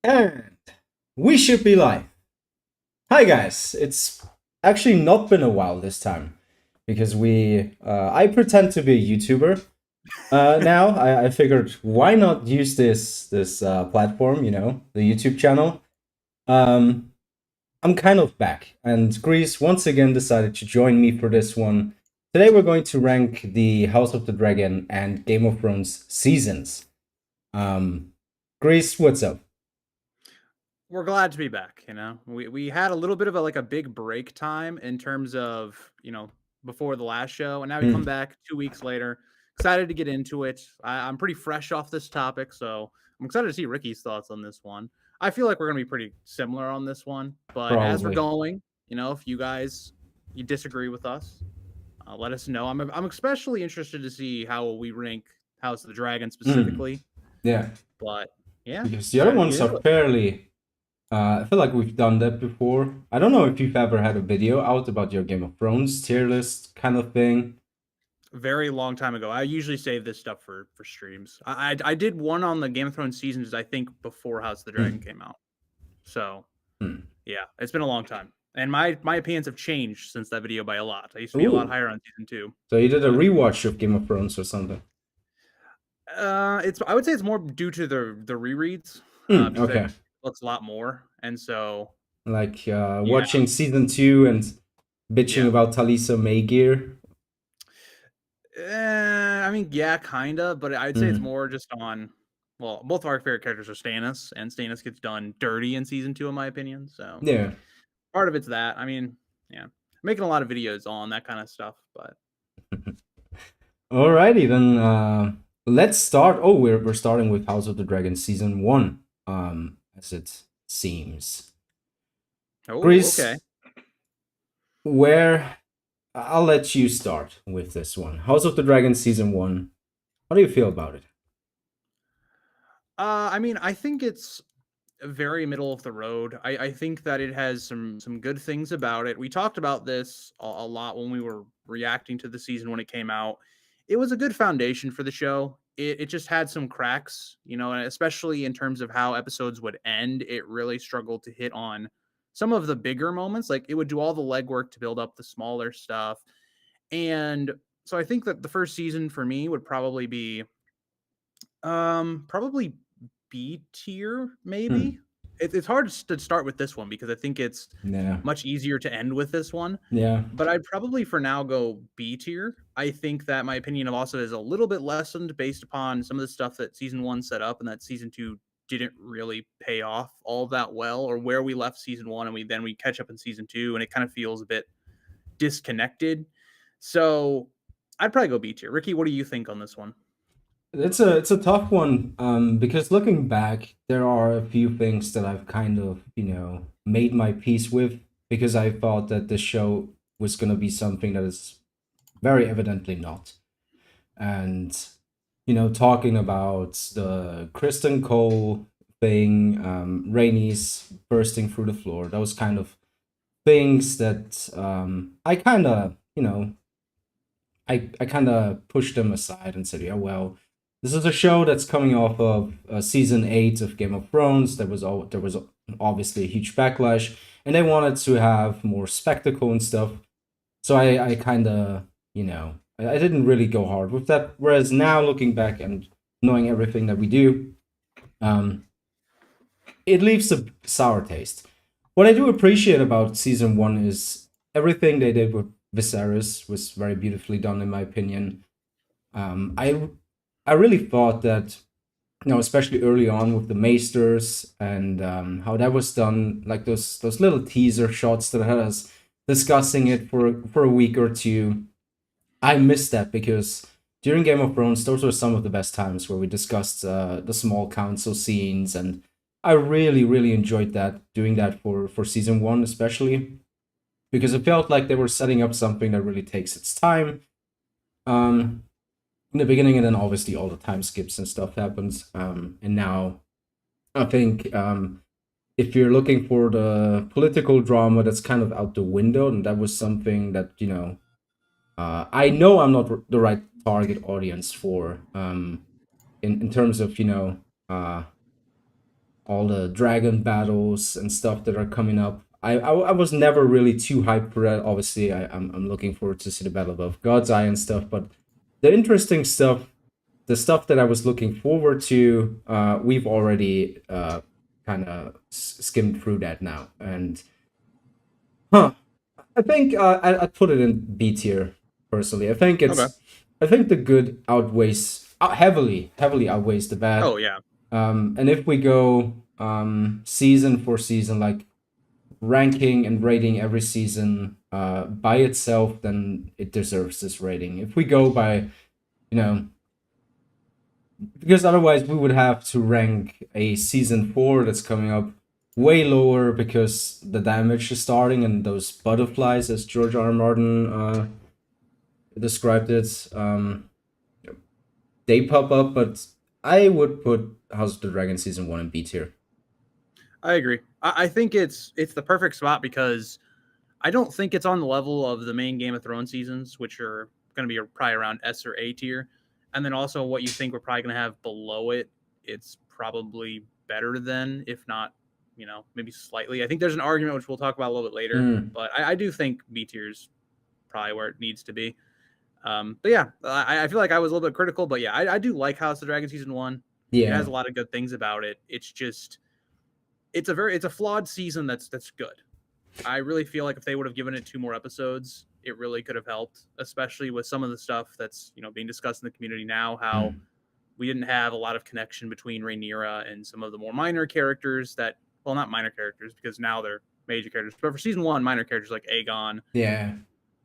And we should be live. Hi guys, it's actually not been a while this time because I pretend to be a YouTuber now. I figured why not use this platform, the YouTube channel. Um, I'm kind of back, and Greece once again decided to join me for this one. Today we're going to rank the House of the Dragon and Game of Thrones seasons. Greece, what's up? We're glad to be back. We had a little bit of a big break time in terms of before the last show, and now we come Hmm. back 2 weeks later. Excited to get into it. I'm pretty fresh off this topic, so I'm excited to see Ricky's thoughts on this one. I feel like we're gonna be pretty similar on this one, but as we're Probably. going, if you disagree with us, let us know. I'm especially interested to see how we rank House of the Dragon Mm. specifically, Yeah, but yeah, because the other excited to ones get are into it. fairly. I feel like we've done that before. I don't know if you've ever had a video out about your Game of Thrones tier list kind of thing. Very long time ago. I usually save this stuff for streams. I did one on the Game of Thrones seasons, I think, before House of the Dragon Hmm. came out. So Hmm. yeah, it's been a long time, and my opinions have changed since that video by a lot. I used to be a lot Ooh, higher on season two, so you did a but rewatch of Game of Thrones or something? it's I would say it's more due to the rereads Hmm. because it Okay, looks a lot more, and so like yeah, watching season two and bitching yeah. about Talisa Maygear. I mean, yeah, kinda, but I'd say it's Hmm. more just on. Well, both of our favorite characters are Stannis, and Stannis gets done dirty in season two, in my opinion. So Yeah. part of it's that. I mean, yeah, making a lot of videos on that kind of stuff, but Alrighty then. Let's start. Oh, we're starting with House of the Dragon season one. As it seems. oh, okay. Greece, where I'll let you start with this one. House of the Dragon season one. How do you feel about it? I mean, I think it's very middle of the road. I think that it has some good things about it. We talked about this a lot when we were reacting to the season when it came out. It was a good foundation for the show. It just had some cracks, and especially in terms of how episodes would end, it really struggled to hit on some of the bigger moments. Like it would do all the legwork to build up the smaller stuff. And so I think that the first season for me would probably be probably B tier, maybe. Hmm. It's hard to start with this one because I think it's Yeah. much easier to end with this one. Yeah. But I'd probably for now go B tier. I think that my opinion of also is a little bit lessened based upon some of the stuff that season one set up and that season two didn't really pay off all that well, or where we left season one and we catch up in season two and it kind of feels a bit disconnected. So I'd probably go B tier. Ricky, what do you think on this one? It's a tough one because looking back, there are a few things that I've kind of made my peace with because I thought that the show was gonna be something that is very evidently not. And talking about the Kristen Cole thing, Rainey's bursting through the floor, those kind of things that I kind of I kind of pushed them aside and said, yeah, well, this is a show that's coming off of season 8 of Game of Thrones. There was obviously a huge backlash, and they wanted to have more spectacle and stuff. So I kind of I didn't really go hard with that. Whereas now looking back and knowing everything that we do, um, it leaves a sour taste. What I do appreciate about season one is everything they did with Viserys was very beautifully done, in my opinion. I really thought that especially early on with the Maesters and how that was done, like those little teaser shots that had us discussing it for a week or two. I missed that because during Game of Thrones, those were some of the best times where we discussed the small council scenes, and I really, really enjoyed that doing that for season one, especially because it felt like they were setting up something that really takes its time. Um, in the beginning, and then obviously all the time skips and stuff happens. And now I think if you're looking for the political drama, that's kind of out the window, and that was something that I know I'm not the right target audience for in terms of uh all the dragon battles and stuff that are coming up. I was never really too hyped for that. Obviously, I'm looking forward to see the Battle of God's Eye and stuff. But the interesting stuff, the stuff that I was looking forward to, we've already kind of skimmed through that now. And huh, I think I'd put it in B tier personally. Okay. I think the good outweighs heavily outweighs the bad. Oh yeah. And if we go season for season, like ranking and rating every season by itself, then it deserves this rating. If we go by, you know, because otherwise we would have to rank a season 4 that's coming up way lower because the damage is starting and those butterflies, as George R. R. Martin described it, they pop up. But I would put House of the Dragon season 1 in B tier. I agree. I think it's the perfect spot because I don't think it's on the level of the main Game of Thrones seasons, which are going to be probably around S or A tier. And then also what you think we're probably going to have below it, it's probably better than, if not, maybe slightly. I think there's an argument which we'll talk about a little bit later, but I do think B tier's probably where it needs to be. But yeah, I feel like I was a little bit critical, but yeah, I do like House of the Dragon season 1. It has a lot of good things about it. It's just it's a flawed season that's good. I really feel like if they would have given it 2 more episodes, it really could have helped, especially with some of the stuff that's being discussed in the community now. How we didn't have a lot of connection between Rhaenyra and some of the more minor characters that, well, not minor characters because now they're major characters, but for season 1, minor characters like Aegon. Yeah.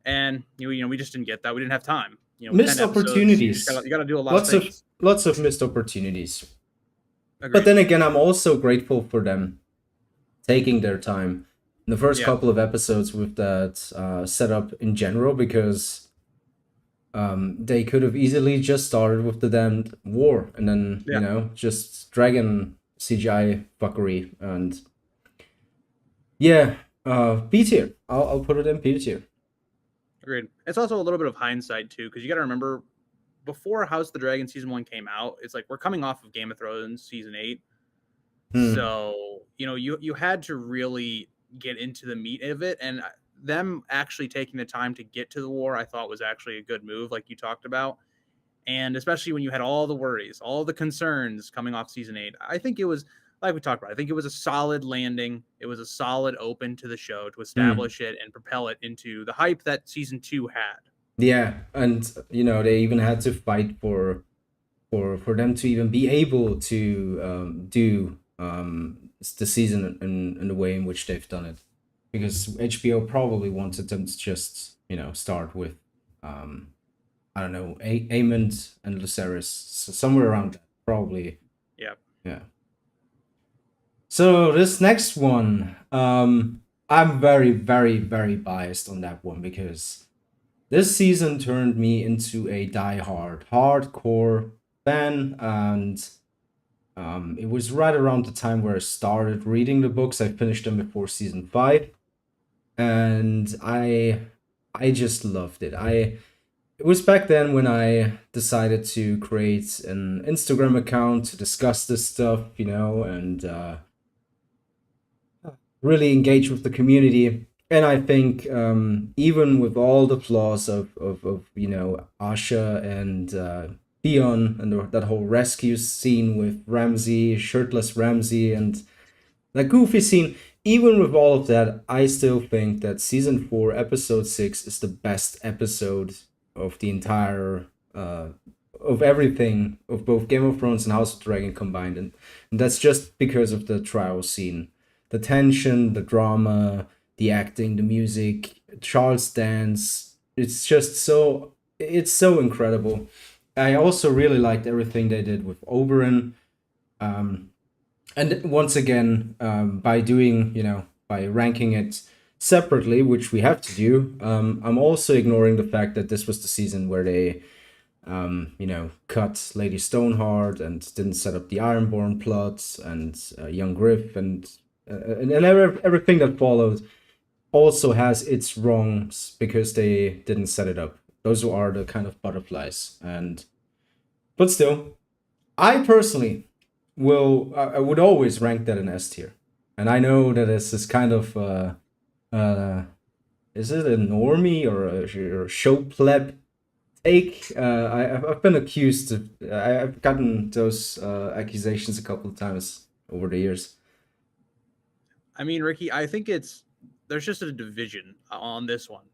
And we just didn't get that. We didn't have time. Missed opportunities. You got to do a lot of things. Lots of missed opportunities. Agreed. But then again, I'm also grateful for them taking their time in the first couple of episodes with that setup in general, because they could have easily just started with the damned war and then just dragon CGI fuckery. And B tier. I'll put it in B tier. Agreed. It's also a little bit of hindsight too, because you got to remember, before House of the Dragon season 1 came out, it's like we're coming off of Game of Thrones season 8. So, you had to really get into the meat of it, and them actually taking the time to get to the war, I thought was actually a good move, like you talked about. And especially when you had all the worries, all the concerns coming off season 8, I think it was, like we talked about, I think it was a solid landing. It was a solid open to the show to establish it and propel it into the hype that season 2 had. Yeah, and they even had to fight for them to even be able to do the season in the way in which they've done it, because HBO probably wanted them to just start with I don't know, Aemond and Lucerys, so somewhere around that, probably. Yeah. So this next one, I'm very, very, very biased on that one, because this season turned me into a hardcore fan, and it was right around the time where I started reading the books. I finished them before season 5, and I just loved it. It was back then when I decided to create an Instagram account to discuss this stuff, and really engage with the community. And I think even with all the flaws of Asha and Theon and that whole rescue scene with Ramsay, shirtless Ramsay, and that goofy scene, even with all of that, I still think that season 4, episode 6 is the best episode of the entire of everything, of both Game of Thrones and House of Dragon combined. And that's just because of the trial scene. The tension, the drama, the acting, the music, Charles dance. It's so incredible. I also really liked everything they did with Oberyn. And once again, by ranking it separately, which we have to do, I'm also ignoring the fact that this was the season where they, cut Lady Stoneheart and didn't set up the Ironborn plot, and young Griff and everything that followed also has its wrongs because they didn't set it up. Those are the kind of butterflies. But still, I personally I would always rank that in S tier. And I know that this is kind of uh is it a normie or a show pleb take? I've been accused of I've gotten those accusations a couple of times over the years. I mean, Ricky, I think there's just a division on this one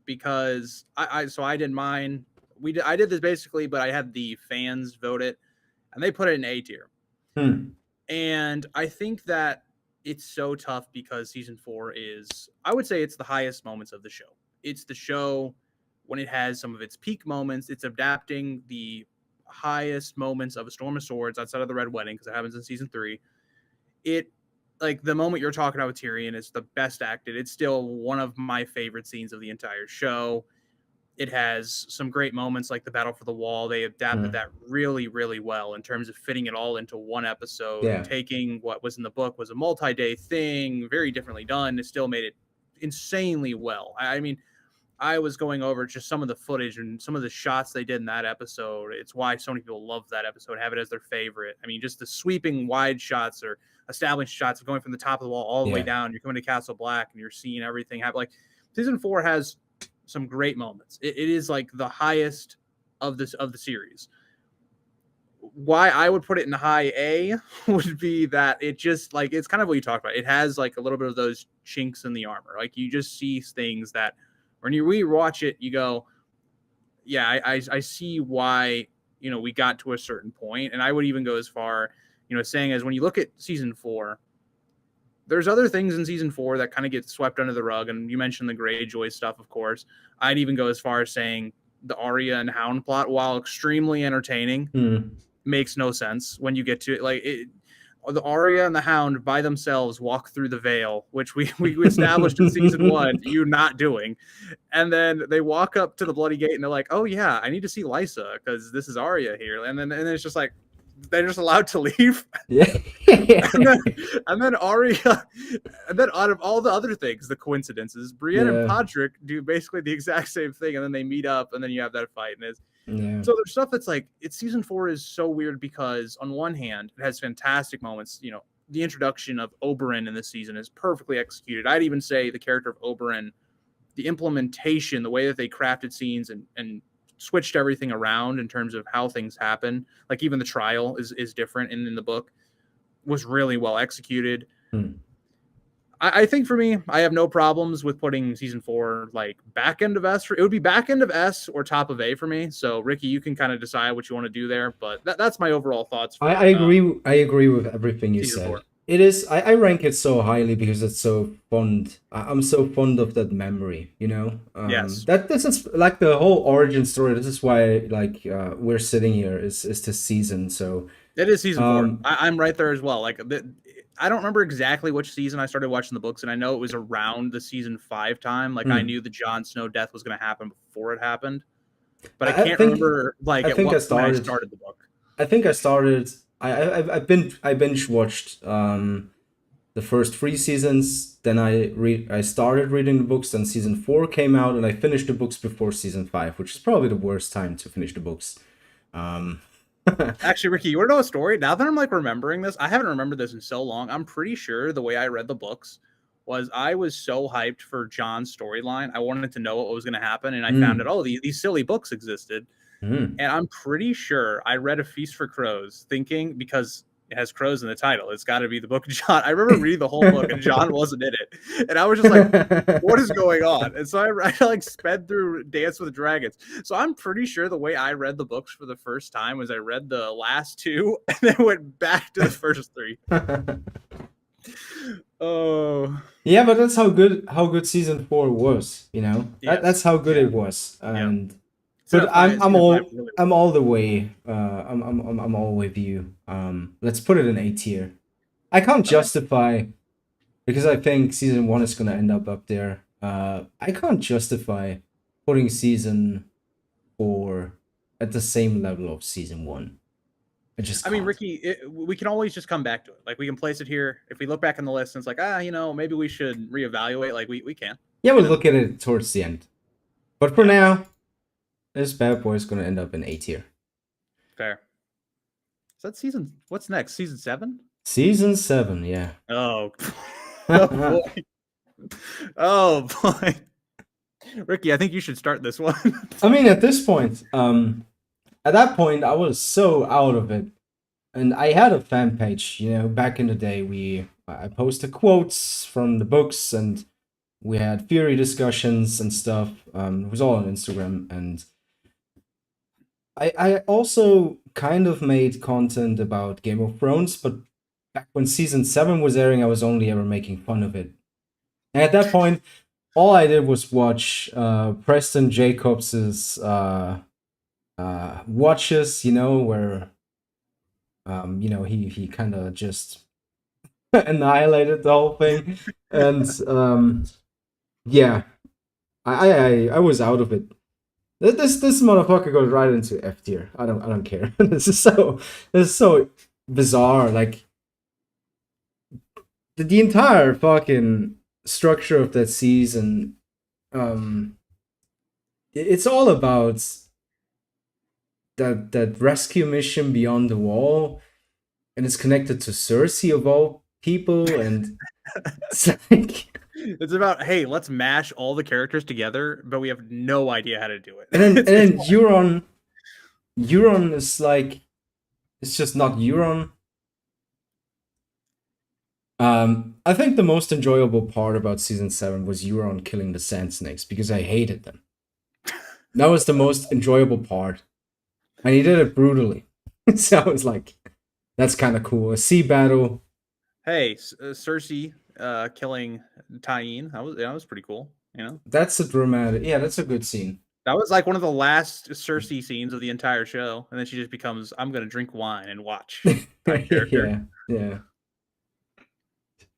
because I did mine. I did this basically, but I had the fans vote it, and they put it in A tier. Hmm. And I think that it's so tough because season 4 is, I would say, it's the highest moments of the show. It's the show when it has some of its peak moments. It's adapting the highest moments of A Storm of Swords outside of the Red Wedding because it happens in season 3. It, like, the moment you're talking about with Tyrion is the best acted. It's still one of my favorite scenes of the entire show. It has some great moments like the Battle for the Wall. They adapted Hmm. that really, really well in terms of fitting it all into one episode, Yeah. taking what was in the book was a multi-day thing, very differently done. It still made it insanely well. I mean, I was going over just some of the footage and some of the shots they did in that episode. It's why so many people love that episode, have it as their favorite. I mean, just the sweeping wide shots or established shots of going from the top of the wall all the way Yeah. down. You're coming to Castle Black and you're seeing everything happen. Like season 4 has some great moments. It is like the highest of the series. Why I would put it in high A would be that it just like it's kind of what you talked about. It has like a little bit of those chinks in the armor. Like you just see things that when you rewatch it, you go, yeah, I see why we got to a certain point, and I would even go as far saying as when you look at season 4, there's other things in season 4 that kind of get swept under the rug, and you mentioned the Greyjoy stuff, of course. I'd even go as far as saying the Arya and Hound plot, while extremely entertaining, Hmm. makes no sense when you get to it. Like the Arya and the Hound by themselves walk through the veil, which we established in season 1, you not doing. And then they walk up to the Bloody Gate and they're like, "Oh yeah, I need to see Lysa because this is Arya here." And it's just like they're just allowed to leave. Yeah. And then Arya, and then out of all the other things, the coincidences, Brienne and Yeah. Podrick do basically the exact same thing, and then they meet up, and then you have that fight, and it's Yeah. so there's stuff that's like it's season 4 is so weird because on one hand it has fantastic moments. The introduction of Oberyn in this season is perfectly executed. I'd even say the character of Oberyn, the implementation, the way that they crafted scenes and switched everything around in terms of how things happen, like even the trial is different in the book, was really well executed. Hmm. I think for me, I have no problems with putting season 4 like back end of S. It would be back end of S or top of A for me. So Ricky, you can kind of decide what you want to do there, but that's my overall thoughts I, for I agree. I agree with everything you season 4. said. It is. I rank it so highly because it's so fond. I'm so fond of that memory. Yes, That this is like the whole origin story. This is why like we're sitting here is this season. So it is season 4. um I'm right there as well. Like I don't remember exactly which season I started watching the books, and I know it was around the season 5 time. Like I knew the Jon Snow death was going to happen before it happened, but I I can't think remember like I at think I what point I started. started the book. I think I started. I binge watched the first 3 seasons. Then I started reading the books. Then season 4 came out, and I finished the books before season 5, which is probably the worst time to finish the books. Um, Actually, Ricky, you want to know a story? Now that I'm like remembering this, I haven't remembered this in so long. I'm pretty sure the way I read the books was I was so hyped for John's storyline. I wanted to know what was going to happen, and I found out, mm, oh, these silly books existed. mm. And I'm pretty sure I read A Feast for Crows, thinking because it has crows in the title, it's got to be the Book of John. I remember reading the whole book, and John wasn't in it, and I was just like, "What is going on?" And so I like sped through Dance with Dragons. So I'm pretty sure the way I read the books for the first time was I read the last 2 and then went back to the first 3. Oh, Yeah, but that's how good season 4 was. That's yes, how good yeah, it was. yeah. And but I'm Season 5 all really I'm all the way. I'm all with you. Let's put it in A tier. I can't okay. justify because I think season 1 is gonna end up there. I can't justify putting season 4 at the same level of season 1. I just I mean, can't. Ricky, we can always just come back to it. Like we can place it here. If we look back on the list and it's like, maybe we should reevaluate. Like we can. Yeah, we'll look at it towards the end. But for Yeah, now, this bad boy is gonna end up in A tier. fair. Is that season? What's next? Season 7? Season 7, yeah. Oh, oh boy. Oh boy. Ricky, I think you should start this one. I mean, at this point, at that point, I was so out of it. And I had a fan page, back in the day. I posted quotes from the books, and we had theory discussions and stuff. It was all on Instagram, and I also kind of made content about Game of Thrones, but back when season 7 was airing, I was only ever making fun of it. And at that point, all I did was watch Preston Jacobs's watches, where he kind of just annihilated the whole thing, and yeah, I was out of it. This motherfucker goes right into F tier. I don't care. This is so bizarre. Like the entire fucking structure of that season, it's all about that rescue mission beyond the wall, and it's connected to Cersei of all people, and it's like it's about, hey, let's mash all the characters together, but we have no idea how to do it. And then Euron is like, it's just not Euron. I think the most enjoyable part about season 7 was Euron killing the Sand Snakes, because I hated them. That was the most enjoyable part. And he did it brutally. So I was like, that's kind of cool. A sea battle. Hey, Cersei killing Tyene. That was pretty cool. That's a dramatic. Yeah, that's a good scene. That was like one of the last Cersei scenes of the entire show, and then she just becomes, I'm gonna drink wine and watch. Yeah.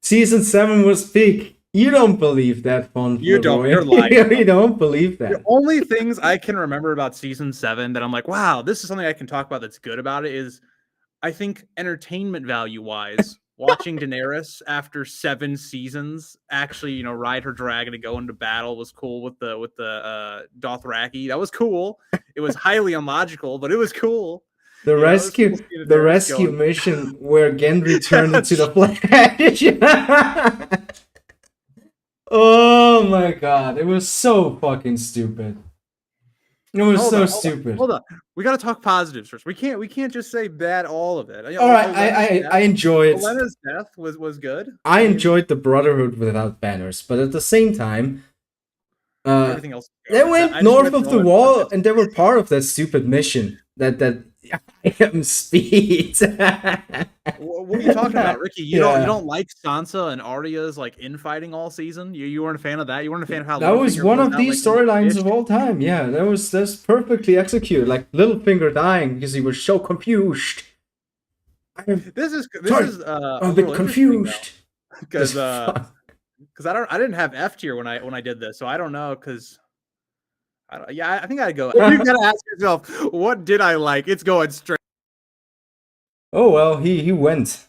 Season 7 was peak. You don't believe that, Font. You don't. You're lying. You don't believe that. The only things I can remember about season 7 that I'm like, wow, this is something I can talk about that's good about it is, I think entertainment value wise, watching Daenerys after 7 seasons actually, ride her dragon to go into battle was cool with the Dothraki. That was cool. It was highly illogical, but it was cool. The rescue mission where Gendry turned into the Flash. Oh my god, it was so fucking stupid. It was stupid. Hold on. We gotta talk positives first. We can't just say bad all of it. All right, I enjoyed Olenna's death was good. I enjoyed the Brotherhood without banners, but at the same time, everything else they went north of the wall, and they were part of that stupid mission. That I am speed. What are you talking about, Ricky? You don't like Sansa and Arya's like infighting all season? You weren't a fan of that? You weren't a fan of how that was one of these storylines of all time. Yeah, that's perfectly executed. Like Littlefinger dying because he was so confused. This is I'm a bit confused because I didn't have F tier when I did this, so I don't know because. I think I'd go. You gotta ask yourself, what did I like? It's going straight. Oh well, he went.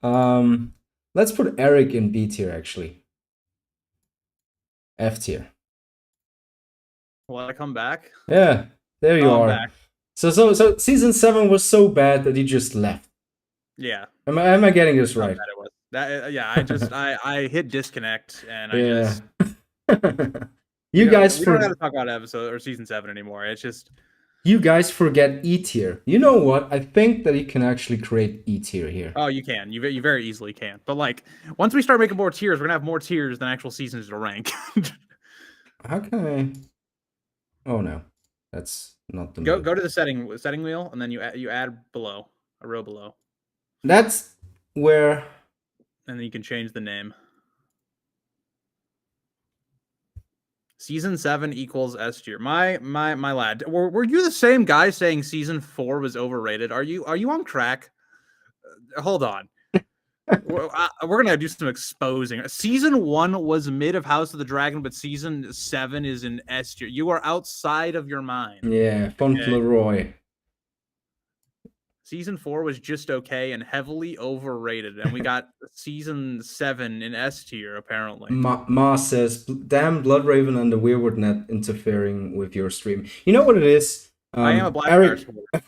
Let's put Eric in B tier actually. F tier. Will I come back? Yeah, there you are. Back. So season 7 was so bad that he just left. Yeah. Am I getting this right? I hit disconnect and I just. We don't have to talk about episode or season 7 anymore. It's just you guys forget E tier. You know what? I think that you can actually create E tier here. Oh, you can. You very easily can. But like once we start making more tiers, we're gonna have more tiers than actual seasons to rank. How can I? Oh no, that's not the. Go to the setting wheel, and then you add below a row below. That's where. And then you can change the name. Season 7 equals S tier. My lad. Were you the same guy saying season 4 was overrated? Are you on track? Hold on. We're gonna do some exposing. Season 1 was mid of House of the Dragon, but season 7 is in S tier. You are outside of your mind. Yeah, Fauntleroy. Season 4 was just okay and heavily overrated, and we got season 7 in S tier apparently. Ma says, "Damn, Bloodraven and the Weirwood Net interfering with your stream." You know what it is? I am a Blackfire supporter.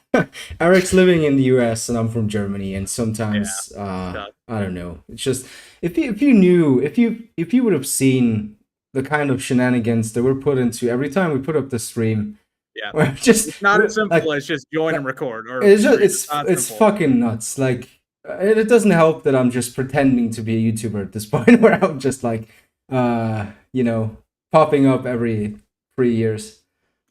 Eric's living in the US and I'm from Germany, and Yeah. sometimes Tough. I don't know. It's just if you would have seen the kind of shenanigans that were put into every time we put up the stream, Yeah. where just It's not as simple like as just join and record or it's just stream. It's not it's simple. fucking nuts. Like it doesn't help that I'm just pretending to be a YouTuber at this point, where I'm just like you know, popping up every 3 years.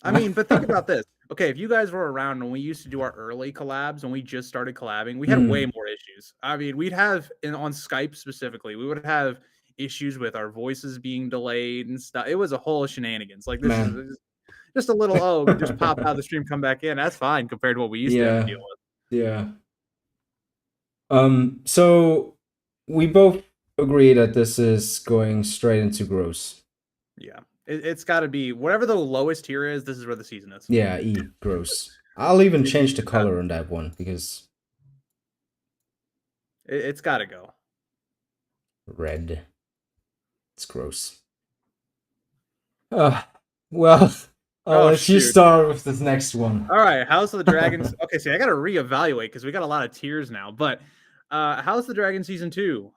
I mean, but think about this. Okay, if you guys were around when we used to do our early collabs, when we just started collabing, we had way more issues. I mean, we'd have on Skype specifically, we would have issues with our voices being delayed and stuff. It was a whole shenanigans. Like this Man. is just a little just pop out of the stream, come back in. That's fine compared to what we used to have to Yeah. deal with. Yeah. So we both agree that this is going straight into gross. Yeah. It's got to be whatever the lowest tier is. This is where the season is. Yeah, E, gross. I'll even change the color on that one because it's got to go. red. It's gross. Well, I'll let you start with this next one. All right, House of the Dragons. Okay, see, I got to reevaluate because we got a lot of tiers now. But House of the Dragon season 2.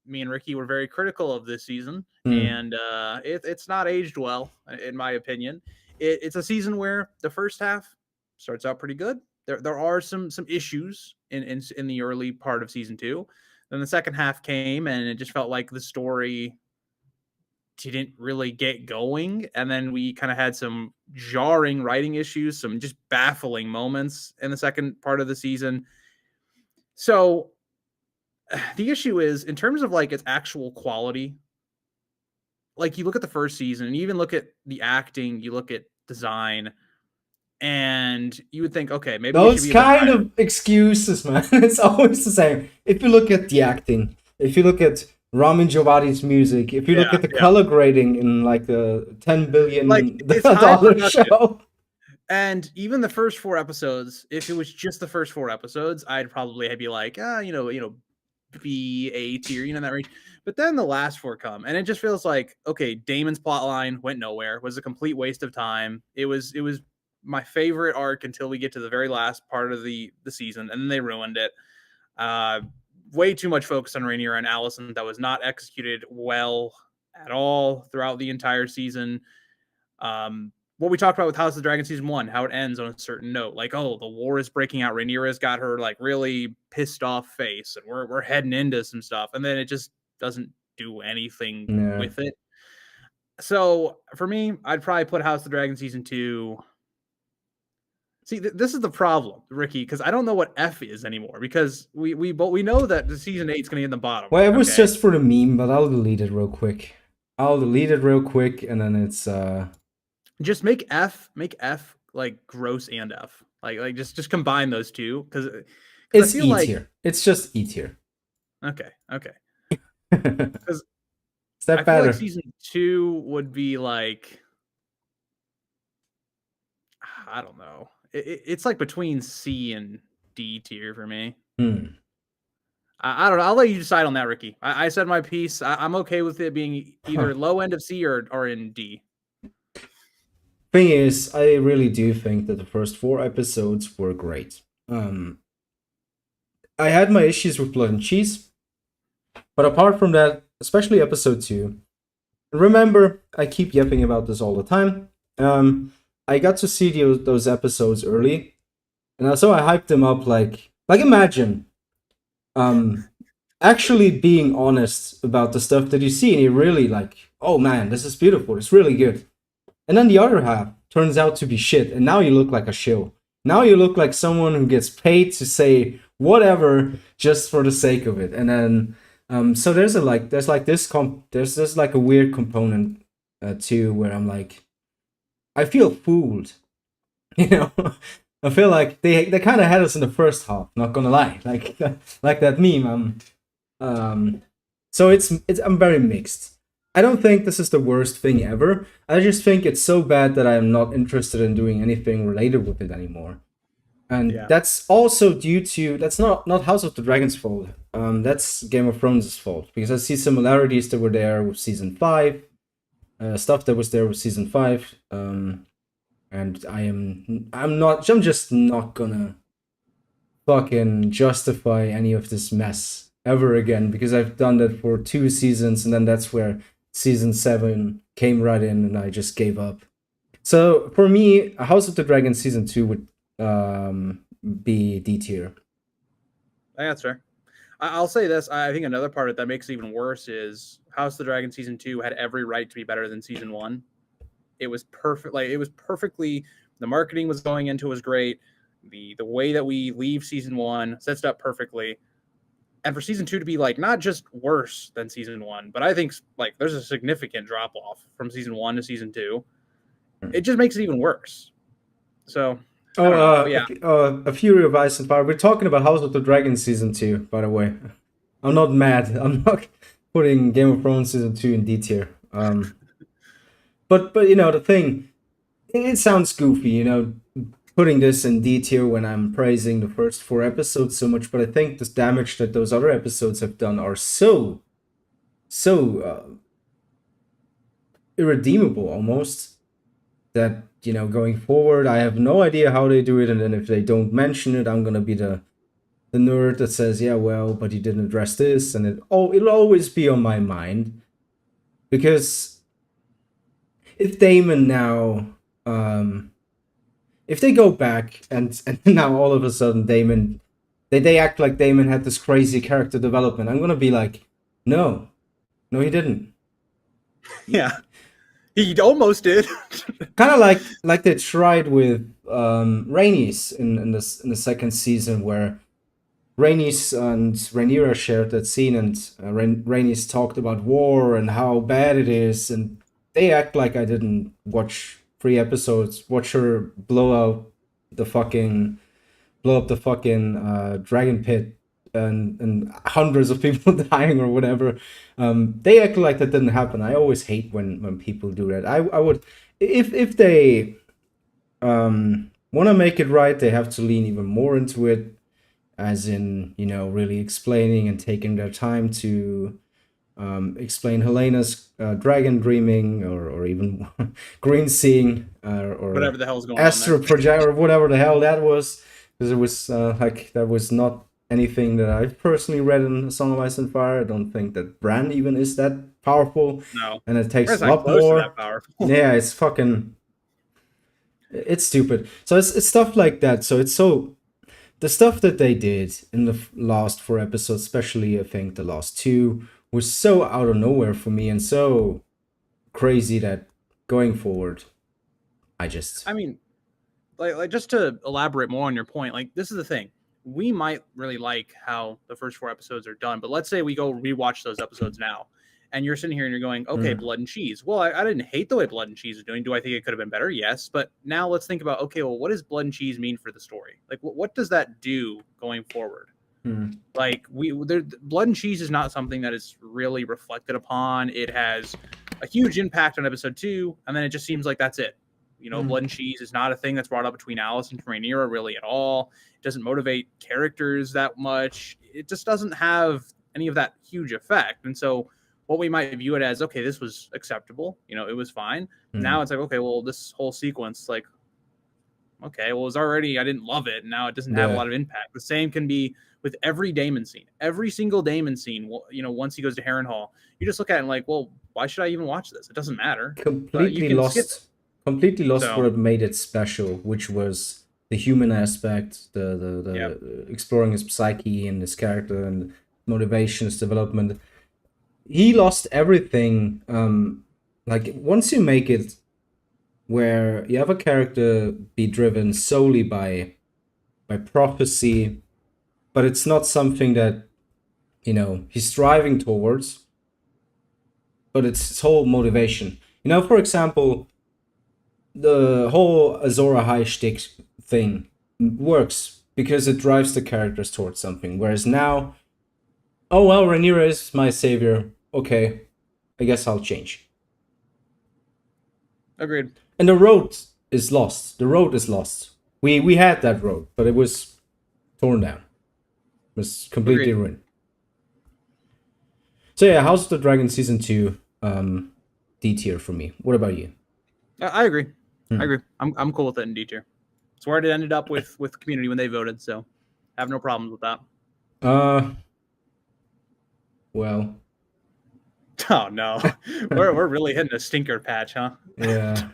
Me and Ricky were very critical of this season, and it's not aged well, in my opinion. It's a season where the first half starts out pretty good. There are some issues in the early part of season 2. Then the second half came, and it just felt like the story didn't really get going, and then we kind of had some jarring writing issues, some just baffling moments in the second part of the season. So the issue is, in terms of like its actual quality, like you look at the first season and you even look at the acting, you look at design, and you would think, okay, maybe those kind of excuses, man. It's always the same. If you look at the acting, if you look at Ramin Djawadi's music, if you look at the color grading in like a $10 billion dollar show, and even the first 4 episodes, if it was just the first 4 episodes, I'd probably be like, B, A tier, in that range. But then the last 4 come, and it just feels like, okay, Damon's plotline went nowhere, was a complete waste of time. It was my favorite arc until we get to the very last part of the season, and then they ruined it. Way too much focus on Rhaenyra and Alicent that was not executed well at all throughout the entire season. What we talked about with House of the Dragon season 1, how it ends on a certain note, like, oh, the war is breaking out. Rhaenyra's got her like really pissed off face, and we're heading into some stuff, and then it just doesn't do anything with it. So for me, I'd probably put House of the Dragon season 2. See, this is the problem, Ricky, because I don't know what F is anymore, because we know that the season 8 is going to be in the bottom. Well, it was just for the meme, but I'll delete it real quick. And then it's just make F like gross and F. Like just combine those two, because it's E tier. It's just E tier. Okay. Because is that better? Feel like season 2 would be like, I don't know. It's like between C and D tier for me. I don't know. I'll let you decide on that, Ricky. I said my piece. I'm okay with it being either low end of C or in D. Thing is, I really do think that the first 4 episodes were great. I had my issues with Blood and Cheese, but apart from that, especially episode 2, remember, I keep yapping about this all the time. I got to see those episodes early, and so I hyped them up like imagine actually being honest about the stuff that you see, and you're really like, oh man, this is beautiful, it's really good. And then the other half turns out to be shit, and now you look like a shill. Now you look like someone who gets paid to say whatever just for the sake of it. And then so there's a weird component too, where I'm like, I feel fooled. I feel like they kind of had us in the first half, not gonna lie, like that meme. So I'm very mixed. I don't think this is the worst thing ever. I just think it's so bad that I'm not interested in doing anything related with it anymore. And that's also due to, that's not House of the Dragon's fault. That's Game of Thrones' fault, because I see similarities that were there with season 5, stuff that was there with season 5. and I'm just not gonna fucking justify any of this mess ever again, because I've done that for 2 seasons, and then that's where season 7 came right in, and I just gave up. So for me, House of the Dragon season 2 would be D tier. That's fair. I'll say this. I think another part of it that makes it even worse is House of the Dragon season 2 had every right to be better than season 1. It was perfect. Like, it was perfectly. The marketing was going into was great. The way that we leave season 1 sets it up perfectly. And for season 2 to be like not just worse than season 1, but I think like there's a significant drop off from season 1 to season 2. It just makes it even worse. So I Oh, don't know. But yeah, A Fury of Ice and Fire. We're talking about House of the Dragon season 2, by the way. I'm not mad. I'm not putting Game of Thrones season 2 in D tier. But you know, the thing, it sounds goofy, you know, putting this in D tier when I'm praising the first 4 episodes so much. But I think the damage that those other episodes have done are so irredeemable almost, that, you know, going forward, I have no idea how they do it, and then if they don't mention it, I'm gonna be the nerd that says, yeah, well, but you didn't address this, and it'll always be on my mind. Because if Damon now, if they go back and now all of a sudden Damon, they act like Damon had this crazy character development, I'm gonna be like, no, he didn't. yeah, he almost did. Kind of like they tried with Rhaenys in the second season, where Rhaenys and Rhaenyra shared that scene, and Rhaenys talked about war and how bad it is, and they act like I didn't watch 3 episodes, watch her blow up the fucking dragon pit, and hundreds of people dying or whatever. They act like that didn't happen. I always hate when people do that. I would, if they want to make it right, they have to lean even more into it, as in, you know, really explaining and taking their time to explain Helena's dragon dreaming, or even green seeing, or Whatever the hell's going astral on there. project, or whatever the hell that was, because it was like, that was not anything that I've personally read in A Song of Ice and Fire. I don't think that Bran even is that powerful, No, and it takes it's a not lot close to more. that powerful. Yeah, it's fucking, it's stupid. So it's stuff like that. So it's so, the stuff that they did in the last 4 episodes, especially I think the last 2, was so out of nowhere for me, and so crazy that going forward, I mean, like just to elaborate more on your point, like this is the thing. We might really like how the first 4 episodes are done, but let's say we go rewatch those episodes now, and you're sitting here and you're going, okay, Blood and Cheese. Well, I didn't hate the way Blood and Cheese is doing. Do I think it could have been better? Yes, but now let's think about, okay, well, what does Blood and Cheese mean for the story? Like, what does that do going forward? Like, Blood and Cheese is not something that is really reflected upon. It has a huge impact on episode 2, and then it just seems like that's it. You know, Blood and Cheese is not a thing that's brought up between Alice and Rhaenyra really at all. It doesn't motivate characters that much. It just doesn't have any of that huge effect. And so what we might view it as, okay, this was acceptable. You know, it was fine. Now it's like, okay, well, this whole sequence, like, okay, well, it was already, I didn't love it. And now it doesn't have a lot of impact. The same can be with every Daemon scene. Every single Daemon scene, you know, once he goes to Harrenhal, you just look at it and like, well, why should I even watch this? It doesn't matter. Completely lost what it made it special, which was the human aspect, the exploring his psyche and his character and motivation, his development. He lost everything. Like, once you make it where you have a character be driven solely by prophecy, but it's not something that, you know, he's striving towards, but it's his whole motivation. You know, for example, the whole Azor Ahai shtick thing works because it drives the characters towards something. Whereas now, oh well, Rhaenyra is my savior. Okay, I guess I'll change. Agreed. And the road is lost. The road is lost. We had that road, but it was torn down. It was completely ruined. So yeah, House of the Dragon season 2, D tier for me. What about you? I agree. I agree. I'm cool with it in D tier. It's where it ended up with community when they voted, so I have no problems with that. Well. Oh no, we're really hitting a stinker patch, huh? Yeah.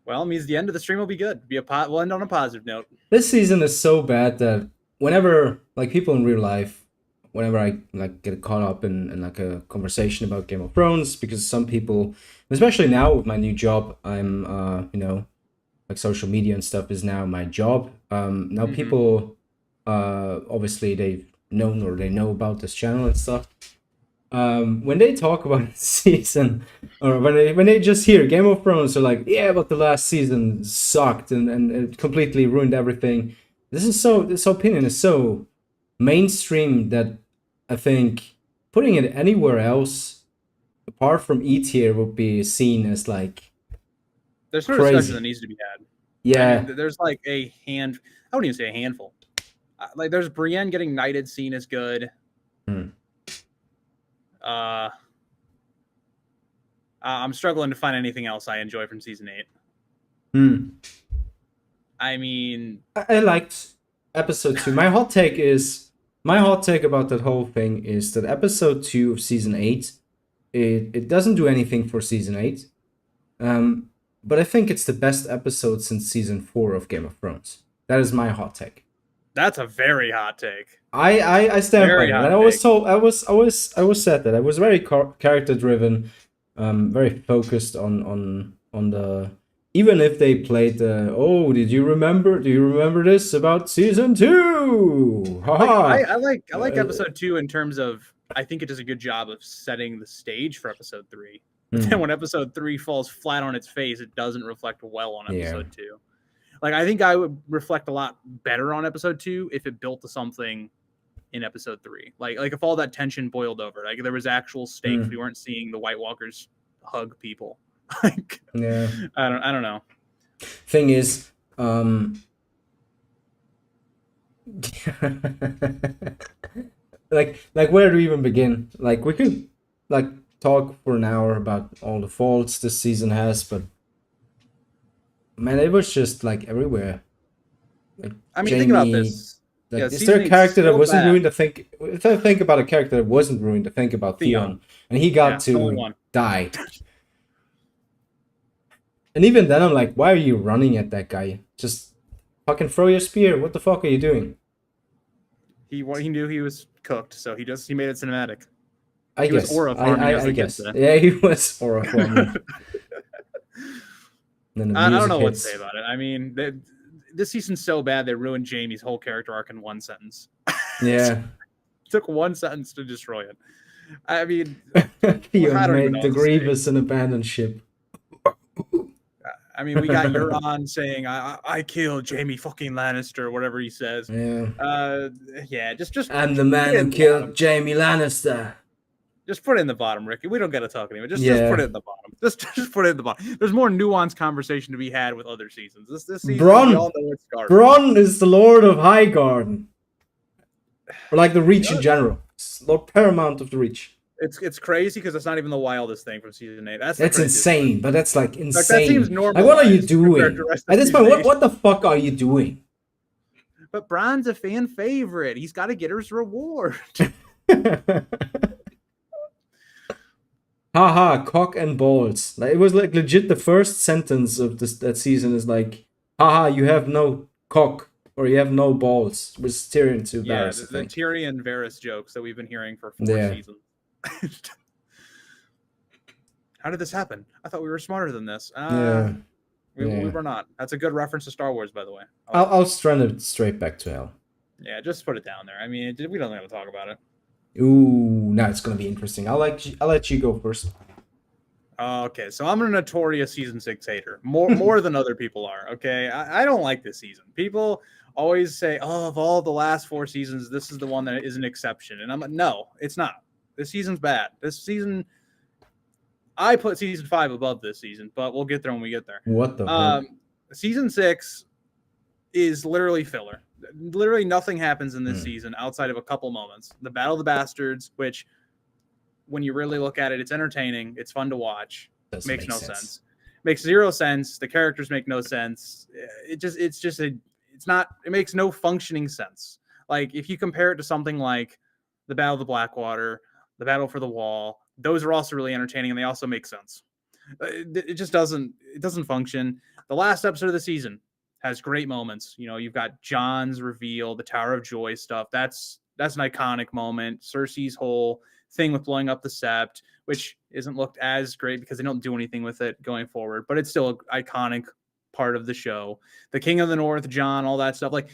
Well, it means the end of the stream will be good. We'll end on a positive note. This season is so bad that whenever, like, people in real life, whenever I like get caught up in like a conversation about Game of Thrones, because some people, especially now with my new job, I'm like social media and stuff is now my job. Now people obviously they've known or they know about this channel and stuff. When they talk about the season, or when they just hear Game of Thrones, they're like, yeah, but the last season sucked and it completely ruined everything. This opinion is so mainstream that I think putting it anywhere else apart from E tier would be seen as like there's no crazy. discussion that needs to be had. Yeah, I mean, there's like I wouldn't even say a handful. Like there's Brienne getting knighted seen as good. I'm struggling to find anything else I enjoy from season 8. I mean, I liked episode 2. My hot take about that whole thing is that episode 2 of season 8, it doesn't do anything for season 8. But I think it's the best episode since season 4 of Game of Thrones. That is my hot take. That's a very hot take. I stand by that. I was said that I was very character driven, very focused on the. Even if they played the do you remember this about season 2? I like episode 2 in terms of I think it does a good job of setting the stage for episode 3. But then when episode 3 falls flat on its face, it doesn't reflect well on episode 2. Like I think I would reflect a lot better on episode 2 if it built to something in episode 3. Like if all that tension boiled over, like there was actual stakes. We weren't seeing the White Walkers hug people. Like I don't know. Thing is, like where do we even begin? Like we could like talk for an hour about all the faults this season has, but man, it was just like everywhere. Like, I mean, Jaime, think about this. Like, is there a character that wasn't ruined to think? If I think about a character that wasn't ruined to think about Theon, and he got to die. And even then, I'm like, why are you running at that guy? Just fucking throw your spear. What the fuck are you doing? He knew he was cooked, so he made it cinematic. I guess. I guess. Yeah, he was aura farming. I don't know what to say about it. I mean, this season's so bad they ruined Jaime's whole character arc in one sentence. Yeah. It took one sentence to destroy it. I mean, Theon made the Grievous an abandoned ship. I mean, we got Euron saying, I killed Jaime fucking Lannister, whatever he says. Yeah. Just. I'm the man who killed Jaime Lannister. Just put it in the bottom, Ricky. We don't got to talk anymore. Just put it in the bottom. Just put it in the bottom. There's more nuanced conversation to be had with other seasons. This season, we all know it's garbage. Bronn is the Lord of Highgarden. Or like the Reach in general. It's Lord Paramount of the Reach. It's crazy because it's not even the wildest thing from season 8. That's insane, but that's like insane. Like, that seems normal. Like, what are you doing? At this point, what the fuck are you doing? But Bronn's a fan favorite. He's got to get his reward. Haha, cock and balls. Like, it was like legit the first sentence of that season is like, haha, you have no cock or you have no balls. It was Tyrion to Varys. Yeah, the Tyrion Varys jokes that we've been hearing for 4 seasons. How did this happen? I thought we were smarter than this. We were not. That's a good reference to Star Wars, by the way. I'll strand it straight back to hell. Yeah, just put it down there. I mean, we don't have to talk about it. Ooh, now it's gonna be interesting. I'll let you go first. Okay, so I'm a notorious season 6 hater, more than other people are. Okay, I don't like this season. People always say, "Oh, of all the last 4 seasons, this is the one that is an exception," and I'm like, "No, it's not. This season's bad. This season, I put season 5 above this season, but we'll get there when we get there." What the fuck? Season 6 is literally filler. Literally nothing happens in this season outside of a couple moments. The Battle of the Bastards, which when you really look at it, it's entertaining. It's fun to watch. Makes no sense. Makes zero sense. The characters make no sense. It makes no functioning sense. Like if you compare it to something like the Battle of the Blackwater, the Battle for the Wall, those are also really entertaining and they also make sense. It just doesn't function. The last episode of the season has great moments. You know, you've got John's reveal, the Tower of Joy stuff. That's an iconic moment. Cersei's whole thing with blowing up the Sept, which isn't looked as great because they don't do anything with it going forward, but it's still an iconic part of the show. The King of the North, John, all that stuff. Like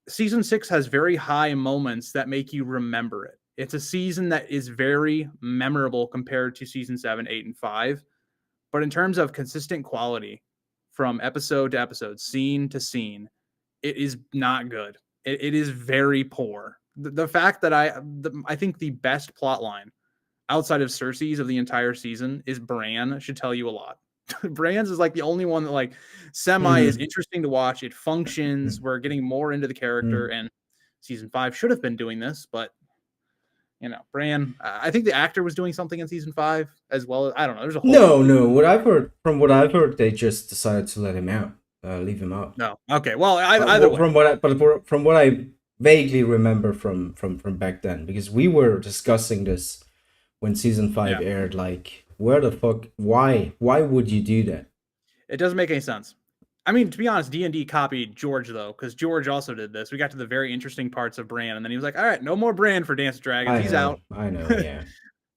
season 6 has very high moments that make you remember it. It's a season that is very memorable compared to season 7, 8, and 5. But in terms of consistent quality from episode to episode, scene to scene, it is not good. It is very poor. The fact that I think the best plot line outside of Cersei's of the entire season is Bran should tell you a lot. Bran's is like the only one that like semi is interesting to watch. It functions. We're getting more into the character, and season 5 should have been doing this, but you know, Bran. I think the actor was doing something in season 5 as well. I don't know. There's a whole No. What I've heard, they just decided to let him out, leave him out. No. Okay. Well, either way. From what I vaguely remember from back then, because we were discussing this when season 5 aired. Like, where the fuck? Why would you do that? It doesn't make any sense. I mean, to be honest, D&D copied George though, because George also did this. We got to the very interesting parts of Bran, and then he was like, "All right, no more Bran for Dance of Dragons. He's out." I know. Yeah.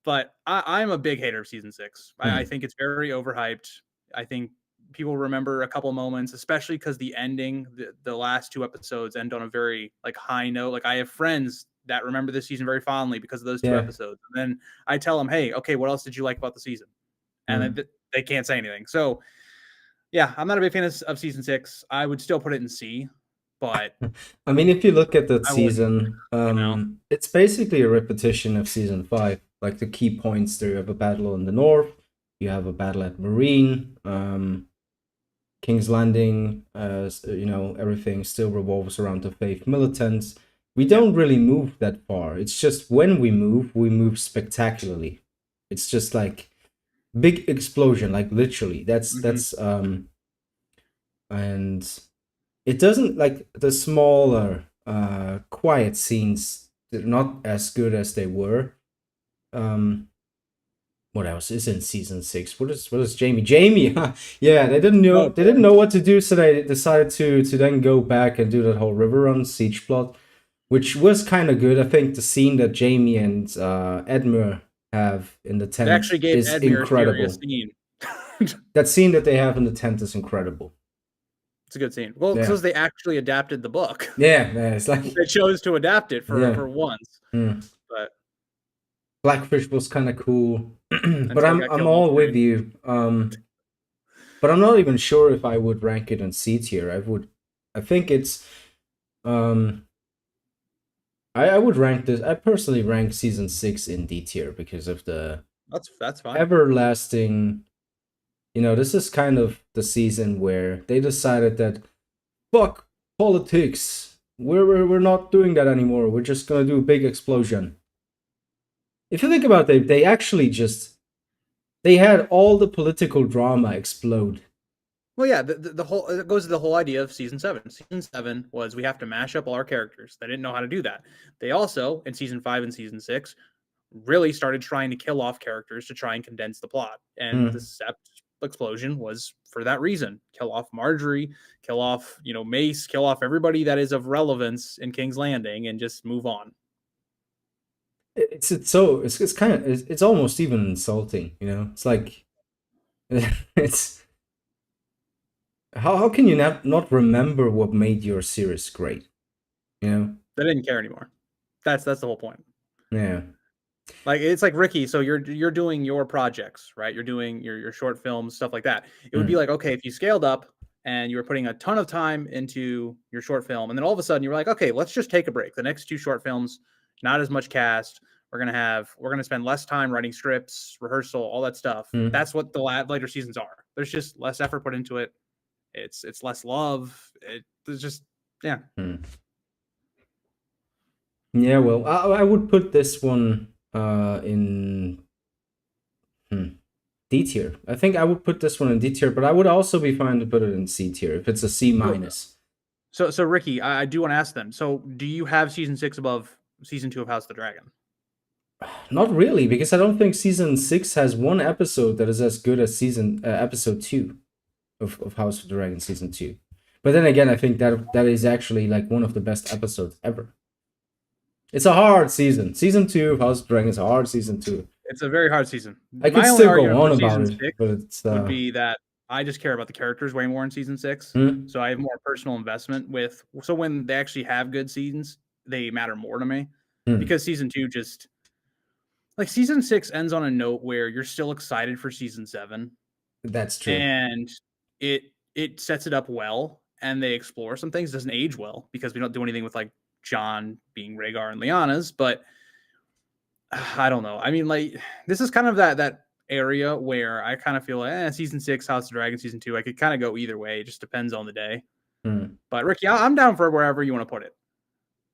But I'm a big hater of season 6. I think it's very overhyped. I think people remember a couple moments, especially because the ending, the last 2 episodes end on a very like high note. Like I have friends that remember this season very fondly because of those 2 episodes. And then I tell them, "Hey, okay, what else did you like about the season?" And they can't say anything. So yeah, I'm not a big fan of season 6. I would still put it in C, but I mean, if you look at that season, it's basically a repetition of season 5. Like the key points there, you have a battle in the north, you have a battle at Marine, King's Landing, everything still revolves around the Faith militants. We don't really move that far. It's just when we move spectacularly. It's just like big explosion, like literally. That's and it doesn't, like the smaller quiet scenes, they're not as good as they were. What else is in season 6? What is Jamie? Yeah, they didn't know what to do, so they decided to then go back and do that whole river run siege plot, which was kind of good. I think the scene that Jamie and Edmure have in the tent is incredible. That scene that they have in the tent is incredible. It's a good scene. Well, because they actually adapted the book. Yeah, it's like they chose to adapt it for once. But Blackfish was kind of cool. But I'm all with you. But I'm not even sure if I would rank it in C tier. I think it's I would rank this. I personally rank season 6 in D tier because of the that's fine. Everlasting. This is kind of the season where they decided that fuck politics. We're not doing that anymore. We're just gonna do a big explosion. If you think about it, they actually they had all the political drama explode. Well, yeah, the whole it goes to the whole idea of season 7. Season 7 was we have to mash up all our characters. They didn't know how to do that. They also, in season 5 and season 6, really started trying to kill off characters to try and condense the plot. And the Sept explosion was for that reason. Kill off Marjorie, kill off, Mace, kill off everybody that is of relevance in King's Landing and just move on. It's kind of it's almost even insulting, It's like it's how can you not remember what made your series great? They didn't care anymore. That's the whole point. Yeah. Like it's like Ricky, so you're doing your projects, right? You're doing your short films, stuff like that. It would be like, okay, if you scaled up and you were putting a ton of time into your short film, and then all of a sudden you were like, okay, let's just take a break. The next 2 short films, not as much cast. We're gonna spend less time writing scripts, rehearsal, all that stuff. That's what the later seasons are. There's just less effort put into it. It's less love. There's just Yeah, well, I would put this one in D tier. I think I would put this one in D tier, but I would also be fine to put it in C tier if it's a C minus. So Ricky, I do want to ask then. So, do you have season 6 above season 2 of House of the Dragon? Not really, because I don't think season 6 has one episode that is as good as episode 2 of House of the Dragon season 2. But then again, I think that is actually like one of the best episodes ever. It's a hard season. Season 2 of House of the Dragon is a hard season too. It's a very hard season. I could still go on about it, but it's would be that I just care about the characters way more in season 6. So I have more personal investment with. So when they actually have good seasons, they matter more to me because season 2 just like season 6 ends on a note where you're still excited for season 7. That's true, and it sets it up well, and they explore some things. It doesn't age well because we don't do anything with like John being Rhaegar and Lyanna's, but I don't know. I mean, like this is kind of that area where I kind of feel like season 6, House of Dragon, season 2, I could kind of go either way. It just depends on the day. But Ricky, I'm down for wherever you want to put it.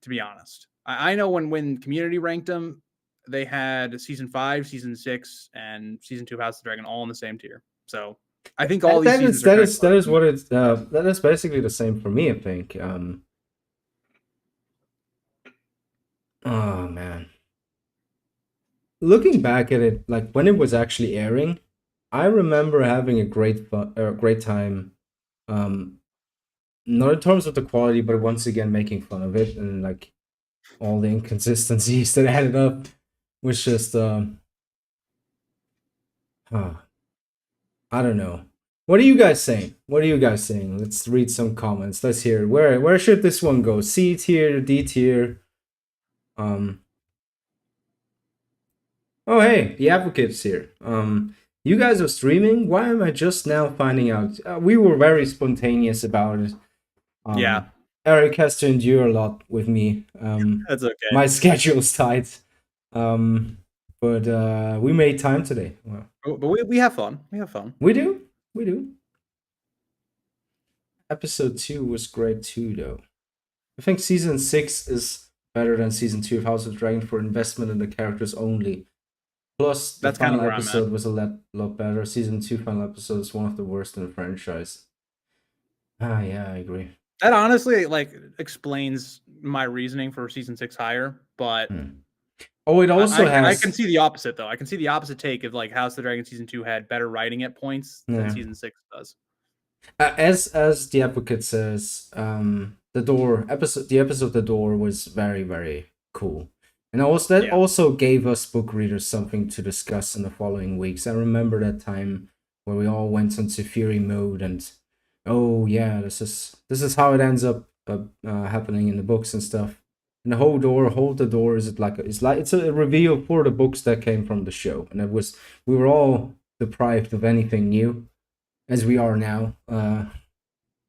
To be honest, I know when Community ranked them, they had season 5, season 6, and season 2 House of the Dragon all in the same tier. So I think all these seasons that is what it's that is basically the same for me. I think. Oh man. Looking back at it, like when it was actually airing, I remember having a great time. Not in terms of the quality, but once again making fun of it and like all the inconsistencies that added up was just I don't know. What are you guys saying? Let's read some comments. Let's hear it. Where should this one go? C tier, D tier? Oh hey, the advocate's here. You guys are streaming? Why am I just now finding out? We were very spontaneous about it. Yeah. Eric has to endure a lot with me. That's okay. My schedule's tight. But we made time today. Wow. But we have fun. We do. Episode 2 was great too, though. I think season 6 is better than season 2 of House of Dragon for investment in the characters only. Plus, the final episode was a lot better. Season 2 final episode is one of the worst in the franchise. Yeah, I agree. That honestly like explains my reasoning for season 6 higher, but oh, it also has. I can see the opposite though. I can see the opposite take of like House of the Dragon season 2 had better writing at points than season 6 does. As the advocate says, the episode The Door was very, very cool. And also that also gave us book readers something to discuss in the following weeks. I remember that time where we all went into fury mode and this is how it ends up happening in the books and stuff. And the hold the door it's a reveal for the books that came from the show. And we were all deprived of anything new, as we are now. Battle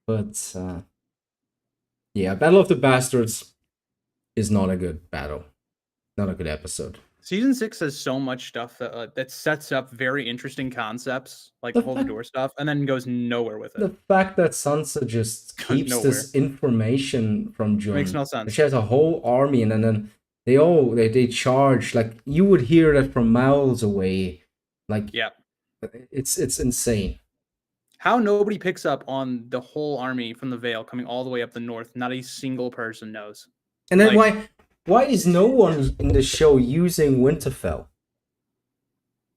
of the Bastards is not a good battle. Not a good episode. Season 6 has so much stuff that sets up very interesting concepts, like the Hold the Door stuff, and then goes nowhere with it. The fact that Sansa just keeps this information from Jon makes no sense. She has a whole army, and then they charge. Like you would hear that from miles away. Like it's insane. How nobody picks up on the whole army from the Vale coming all the way up the north? Not a single person knows. And then why is no one in the show using Winterfell?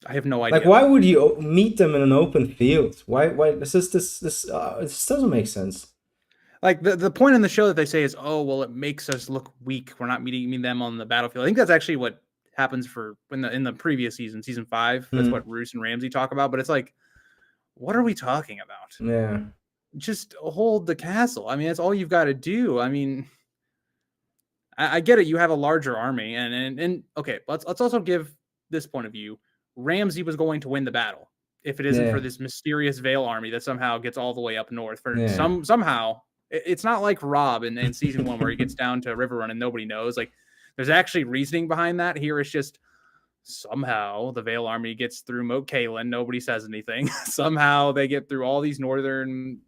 I have no idea. Like, why would you meet them in an open field? Why? This doesn't make sense. Like the point in the show that they say is, it makes us look weak. We're not meeting them on the battlefield. I think that's actually what happens in the previous season 5. That's what Roose and Ramsay talk about. But it's like, what are we talking about? Yeah, just hold the castle. I mean, that's all you've got to do. I mean. I get it. You have a larger army, and okay. Let's also give this point of view. Ramsay was going to win the battle if it isn't for this mysterious Vale army that somehow gets all the way up north. Somehow, it's not like Robb in season 1 where he gets down to Riverrun and nobody knows. Like, there's actually reasoning behind that. Here, it's just somehow the Vale army gets through Moat Cailin. Nobody says anything. Somehow they get through all these northern,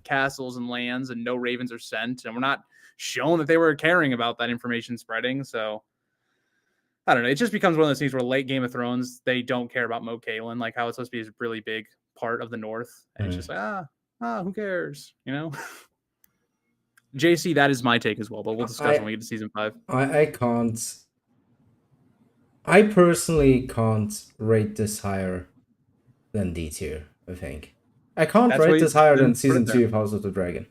castles and lands, and no ravens are sent, and we're not shown that they were caring about that information spreading. So I don't know. It just becomes one of those things where late Game of Thrones, they don't care about Mo Kalen, like how it's supposed to be a really big part of the North. And it's just like, who cares? You know? JC, that is my take as well, but we'll discuss when we get to season 5. I can't. I personally can't rate this higher than D tier, I think. I can't rate this higher than season 2 of House of the Dragon.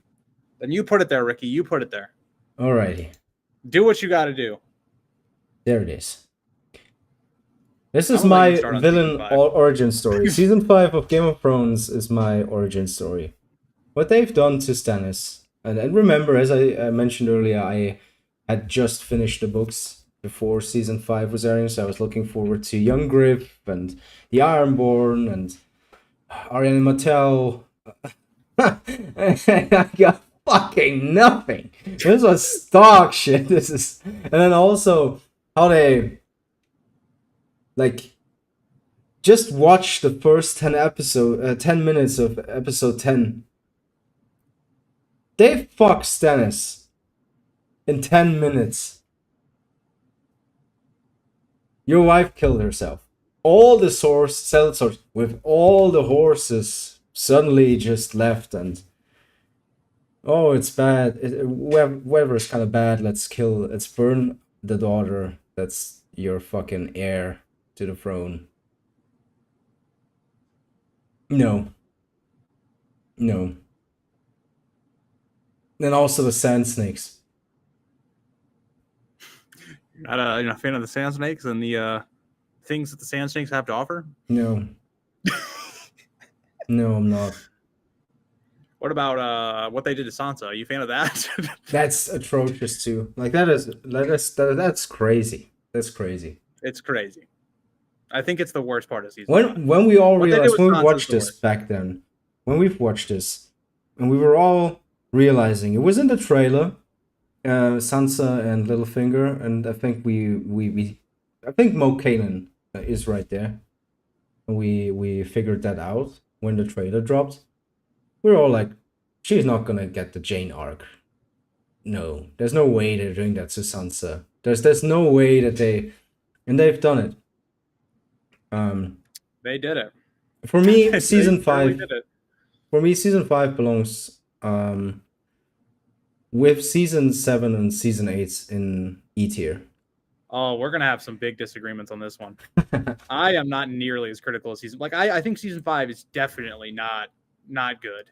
Then you put it there, Ricky. You put it there. Alrighty. Do what you got to do. There it is. This is my villain origin story. Season 5 of Game of Thrones is my origin story. What they've done to Stannis. And remember, as I mentioned earlier, I had just finished the books before season 5 was airing, so I was looking forward to Young Griff and the Ironborn and Arianne Martell. I got fucking nothing. This was dog shit. This is, and then also how they just watch the first 10 minutes of episode 10. They fuck Stannis in 10 minutes. Your wife killed herself. All the sellswords with all the horses suddenly just left and oh, it's bad. Whoever is kind of bad, let's burn the daughter that's your fucking heir to the throne. No. And also the sand snakes. You're not a fan of the sand snakes and the things that the sand snakes have to offer? No. No, I'm not. What about what they did to Sansa? Are you a fan of that? That's atrocious too. Like that's crazy. That's crazy. It's crazy. I think it's the worst part of season. When we all realized when we watched this back then, when we've watched this, and we were all realizing it was in the trailer, Sansa and Littlefinger, and I think I think Mo Kalen is right there. And we figured that out when the trailer dropped. We're all like, she's not gonna get the Jane arc. No, there's no way they're doing that to Sansa. There's no way that they've done it. They did it. For me, season 5. For me, season 5 belongs with season 7 and season 8 in E tier. Oh, we're gonna have some big disagreements on this one. I am not nearly as critical as season. I think season 5 is definitely not good,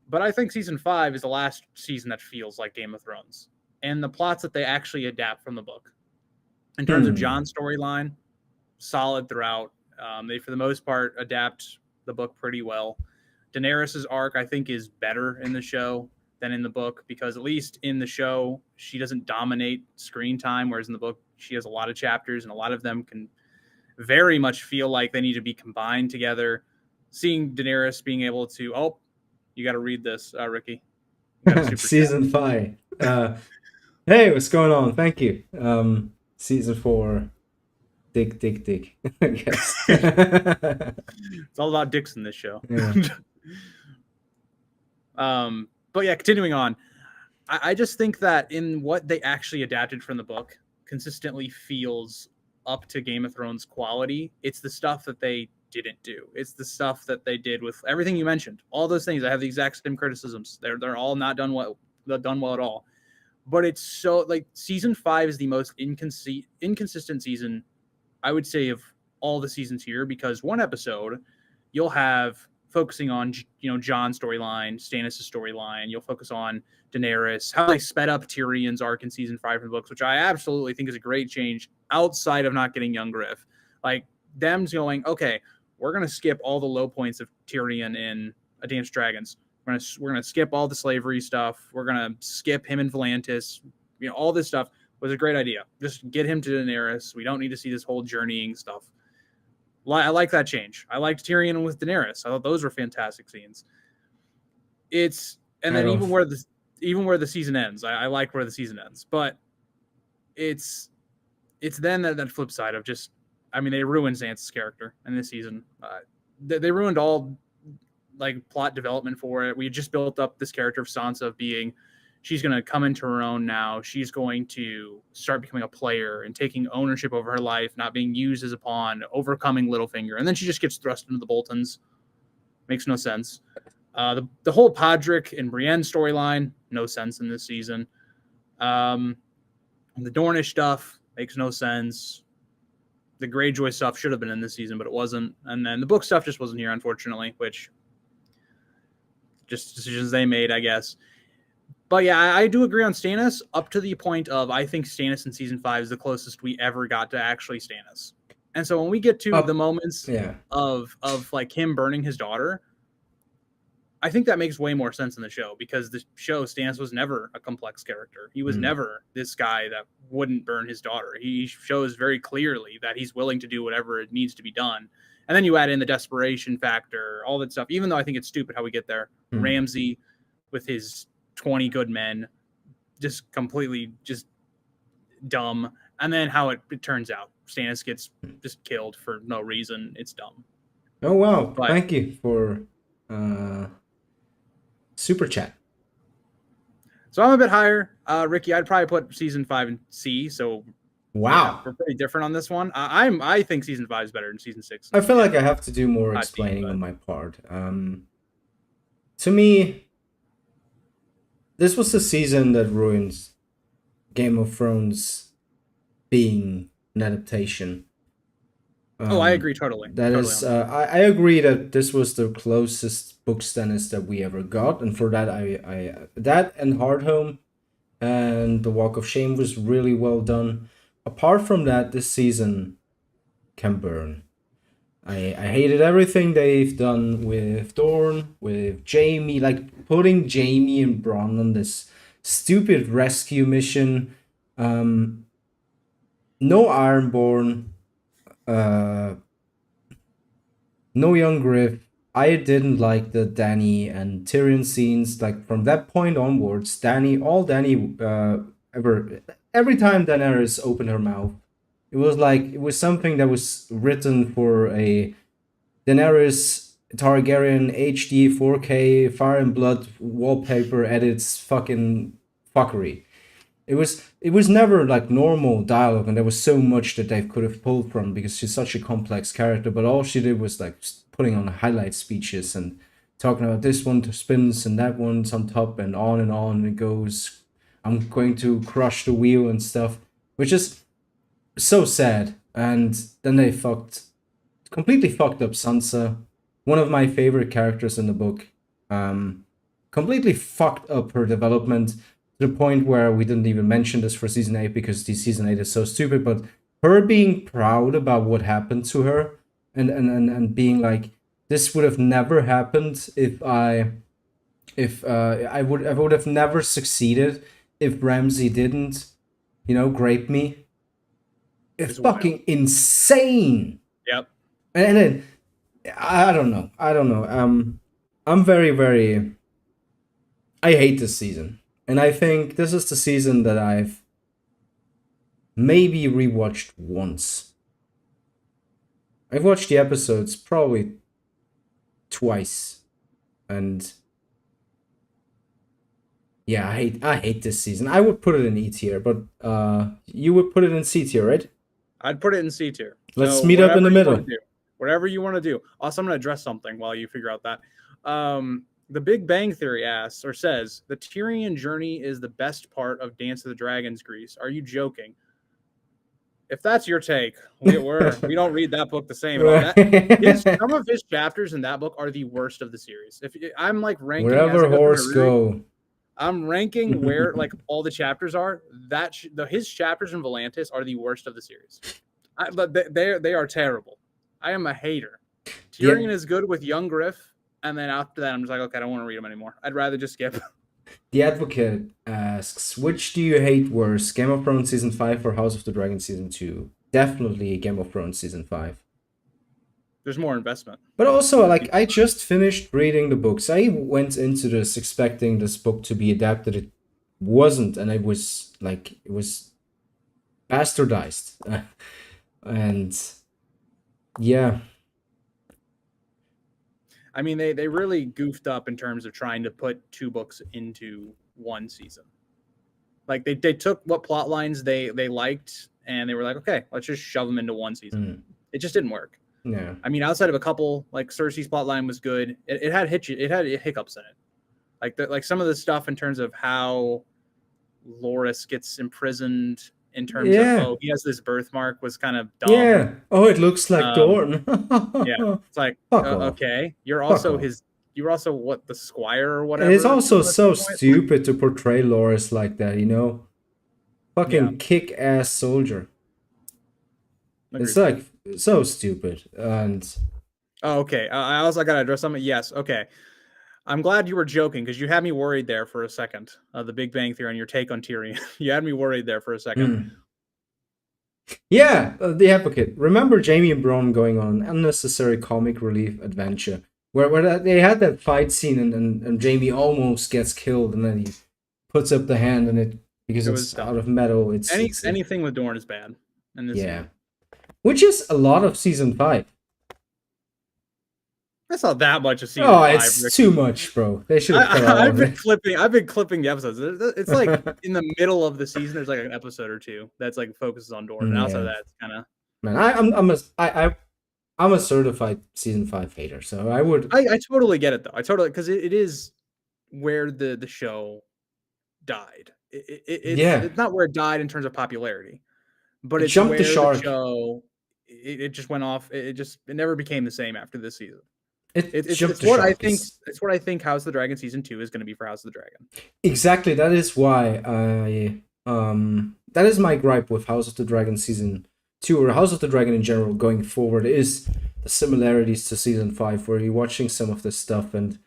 but I think season 5 is the last season that feels like Game of Thrones, and the plots that they actually adapt from the book. In terms of Jon's storyline, solid throughout. They, for the most part, adapt the book pretty well. Daenerys' arc, I think, is better in the show than in the book, because at least in the show, she doesn't dominate screen time, whereas in the book, she has a lot of chapters, and a lot of them can very much feel like they need to be combined together. Seeing Daenerys being able to, you got to read this, Ricky. Season 5. Hey, what's going on? Thank you. Season 4. Dick. I guess. It's all about dicks in this show. Yeah. But yeah, continuing on, I just think that in what they actually adapted from the book consistently feels up to Game of Thrones quality. It's the stuff that they didn't do. It's the stuff that they did with everything you mentioned. All those things, I have the exact same criticisms. They're all not done well at all. But it's so, like, season 5 is the most inconsistent season, I would say, of all the seasons here, because one episode you'll have focusing on, Jon's storyline, Stannis' storyline. You'll focus on Daenerys, how they sped up Tyrion's arc in season 5 from the books, which I absolutely think is a great change outside of not getting young Griff. Like, them going, okay, we're going to skip all the low points of Tyrion in A Dance with Dragons. We're gonna skip all the slavery stuff. We're going to skip him and Volantis. All this stuff was a great idea. Just get him to Daenerys. We don't need to see this whole journeying stuff. I like that change. I liked Tyrion with Daenerys. I thought those were fantastic scenes. Even where the season ends, I like where the season ends. But it's then that flip side of just, they ruined Sansa's character in this season. They ruined all plot development for it. We just built up this character of Sansa being she's going to come into her own now. She's going to start becoming a player and taking ownership over her life, not being used as a pawn, overcoming Littlefinger. And then she just gets thrust into the Boltons. Makes no sense. The whole Podrick and Brienne storyline, no sense in this season. The Dornish stuff makes no sense. The Greyjoy stuff should have been in this season, but it wasn't. And then the book stuff just wasn't here, unfortunately, which just decisions they made, I guess. But yeah, I do agree on Stannis up to the point of I think Stannis in season 5 is the closest we ever got to actually Stannis. And so when we get to the moments of like him burning his daughter, I think that makes way more sense in the show, because the show Stannis was never a complex character. He was never this guy that wouldn't burn his daughter. He shows very clearly that he's willing to do whatever it needs to be done. And then you add in the desperation factor, all that stuff, even though I think it's stupid how we get there. Ramsay with his 20 good men, just completely just dumb. And then how it turns out. Stannis gets just killed for no reason. It's dumb. Oh, wow. But thank you for super chat. So I'm a bit higher. Ricky, I'd probably put season 5 in C. So wow, yeah, we're pretty different on this one. I think season 5 is better than season 6. I feel like I have to do more explaining on my part. To me, this was the season that ruins Game of Thrones being an adaptation. I agree totally. That totally is, I agree that this was the closest book Stannis that we ever got, and for that, I that and Hardhome and the Walk of Shame was really well done. Apart from that, this season can burn. I hated everything they've done with Dorne, with Jaime, like putting Jaime and Bronn on this stupid rescue mission. No Ironborn, no young Griff. I didn't like the Dany and Tyrion scenes. Like from that point onwards, every time Daenerys opened her mouth, it was something that was written for a Daenerys Targaryen HD 4K Fire and Blood wallpaper edits fucking fuckery. It was never like normal dialogue, and there was so much that they could have pulled from because she's such a complex character. But all she did was like putting on highlight speeches and talking about this one spins and that one's on top and on it goes. I'm going to crush the wheel and stuff, which is so sad. And then they completely fucked up Sansa, one of my favorite characters in the book. Completely fucked up her development to the point where we didn't even mention this for season 8 because the season 8 is so stupid, but her being proud about what happened to her and being like, this would have never happened if I would have never succeeded if Ramsay didn't, grape me. It's fucking insane. Yep. And then I don't know. I'm very, very. I hate this season, and I think this is the season that I've maybe rewatched once. I've watched the episodes probably twice, and yeah, I hate this season. I would put it in E tier, but you would put it in C tier, right? I'd put it in C tier. Let's meet up in the middle. Whatever you want to do. Also, I'm going to address something while you figure out that. The Big Bang Theory asks or says the Tyrion journey is the best part of Dance of the Dragons. Grease. Are you joking? If that's your take, we don't read that book the same. Some of his chapters in that book are the worst of the series. If I'm like ranking wherever horse go, I'm ranking where like all the chapters are. His chapters in Volantis are the worst of the series. They are terrible. I am a hater. Tyrion is good with young Griff, and then after that, I'm just like, okay, I don't want to read him anymore. I'd rather just skip. The Advocate asks, which do you hate worse, Game of Thrones Season 5 or House of the Dragon Season 2? Definitely Game of Thrones Season 5. There's more investment. But also, like, I just finished reading the books. I went into this expecting this book to be adapted. It wasn't, and it was bastardized. And yeah. I mean, they really goofed up in terms of trying to put two books into one season. Like they took what plot lines they liked and they were like, okay, let's just shove them into one season. It just didn't work. Yeah. I mean, outside of a couple, like Cersei's plot line was good. It had hiccups in it. Like some of the stuff in terms of how Loras gets imprisoned in terms of he has this birthmark was kind of dumb. Yeah. Oh, it looks like Dorne. Yeah. It's like okay, you're also what, the squire or whatever. And it's also so stupid to portray Loras like that, you know? Fucking kick-ass soldier. Agreed. It's like so stupid. And okay. I also gotta address something. Yes, okay. I'm glad you were joking because you had me worried there for a second. The Big Bang Theory and your take on Tyrion. You had me worried there for a second. Yeah, The Advocate. Remember Jaime and Bronn going on an unnecessary comic relief adventure where they had that fight scene and Jaime almost gets killed and then he puts up the hand and it because it's out of metal. Anything with Dorne is bad. Which is a lot of season 5. That's not that much of season 5. It's Rick. Too much, bro. They should have cut I've been clipping the episodes. It's like in the middle of the season, there's like an episode or two that's like focuses on Dorne. And outside of that, it's kind of. Man, I'm a certified season 5 hater, so I would. I totally get it though. I totally because it is where the show died. It's not where it died in terms of popularity, but it jumped the shark. The show, it just went off. It never became the same after this season. It's what I think. It's what I think. House of the Dragon season 2 is going to be for House of the Dragon. Exactly. That is why that is my gripe with House of the Dragon season 2 or House of the Dragon in general going forward is the similarities to season 5, where you're watching some of this stuff and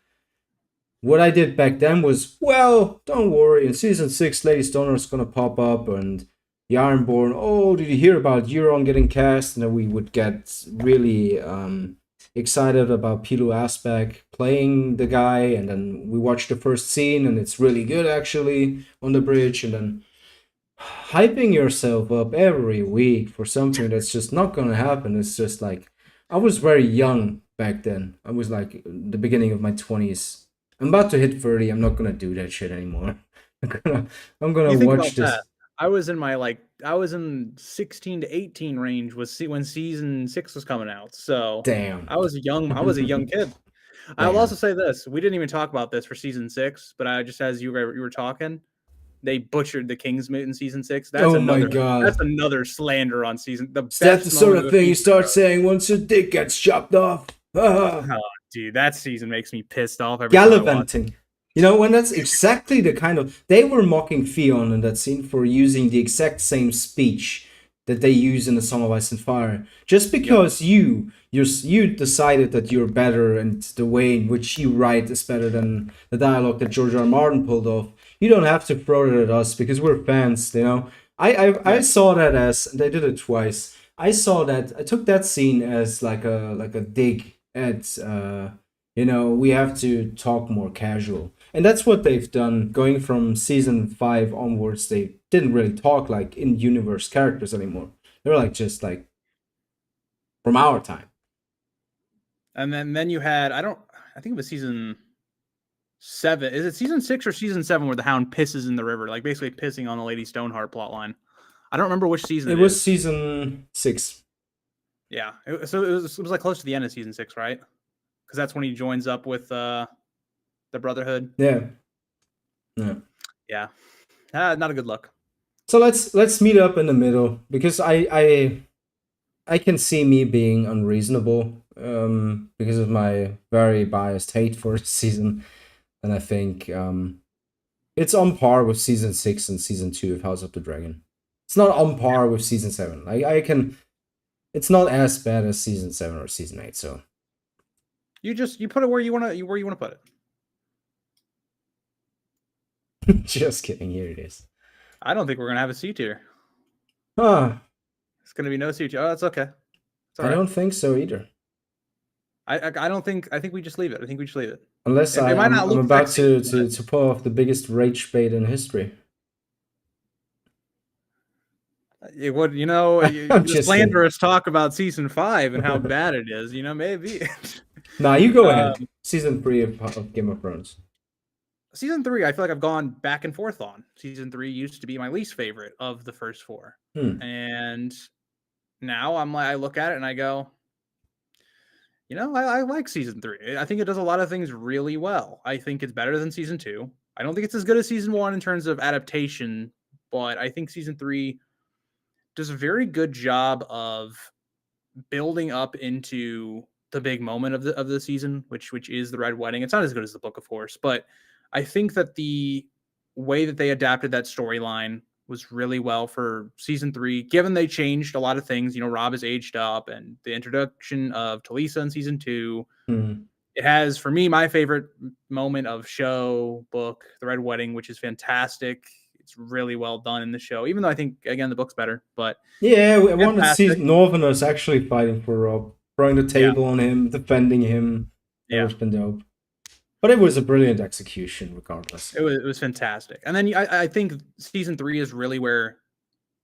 what I did back then was, well, don't worry. In season 6, Lady Stoner's gonna pop up and the Ironborn. Oh, did you hear about Euron getting cast? And then we would get really excited about Pilou Asbæk playing the guy, and then we watch the first scene and it's really good actually on the bridge, and then hyping yourself up every week for something that's just not gonna happen. It's just like, I was very young back then. I was like the beginning of my 20s. I'm about to hit 30. I'm not gonna do that shit anymore. I'm gonna watch this. That. I was in 16 to 18 range when season 6 was coming out. So damn, I was a young kid. I'll also say this: we didn't even talk about this for season 6, but I just as you were talking, they butchered the Kingsman in season 6. That's my god, that's another slander on season. That's the sort of thing you start saying once your dick gets chopped off. Oh, dude, that season makes me pissed off. Gallivanting. You know, when that's exactly the kind of... They were mocking Theon in that scene for using the exact same speech that they use in A Song of Ice and Fire. Just because you decided that you're better and the way in which you write is better than the dialogue that George R. R. Martin pulled off, you don't have to throw it at us because we're fans, you know? I saw that as... They did it twice. I took that scene as like a dig at... you know, we have to talk more casual. And that's what they've done. Going from season 5 onwards, they didn't really talk like in-universe characters anymore. They're like just like from our time. And then you had, I think it was season 7. Is it season 6 or season 7 where the Hound pisses in the river? Like basically pissing on the Lady Stoneheart plotline. I don't remember which season it was. Is. Season 6. Yeah. So it was like close to the end of season 6, right? Because that's when he joins up with the Brotherhood. Yeah. Not a good look. So let's meet up in the middle, because I can see me being unreasonable because of my very biased hate for the season, and I think it's on par with season 6 and season 2 of House of the Dragon. It's not on par with season 7. It's not as bad as season 7 or season 8. So you put it where you want to put it. Just kidding. Here it is. I don't think we're gonna have a C tier. It's gonna be no C tier. Oh, that's okay. I don't think so either. I don't think. I think we just leave it. Unless I'm about to pull off the biggest rage bait in history. It would, the slanderous talk about season 5 and how bad it is. Maybe. Nah, you go ahead. Season 3 of Game of Thrones. Season 3, I feel like I've gone back and forth on. Season 3 used to be my least favorite of the first 4. Hmm. And now I look at it and I go, I like season 3. I think it does a lot of things really well. I think it's better than season 2. I don't think it's as good as season 1 in terms of adaptation, but I think season 3 does a very good job of building up into the big moment of the season, which is the Red Wedding. It's not as good as the book, of course, but I think that the way that they adapted that storyline was really well for season 3. Given they changed a lot of things, Rob is aged up, and the introduction of Talisa in season 2. Hmm. It has, for me, my favorite moment of show, book, The Red Wedding, which is fantastic. It's really well done in the show, even though I think, again, the book's better, but Yeah, I want to see fantastic. Northerners actually fighting for Rob, throwing the Yeah, table on him, defending him. That would yeah. have been dope. But it was a brilliant execution, regardless. It was fantastic. And then I think season 3 is really where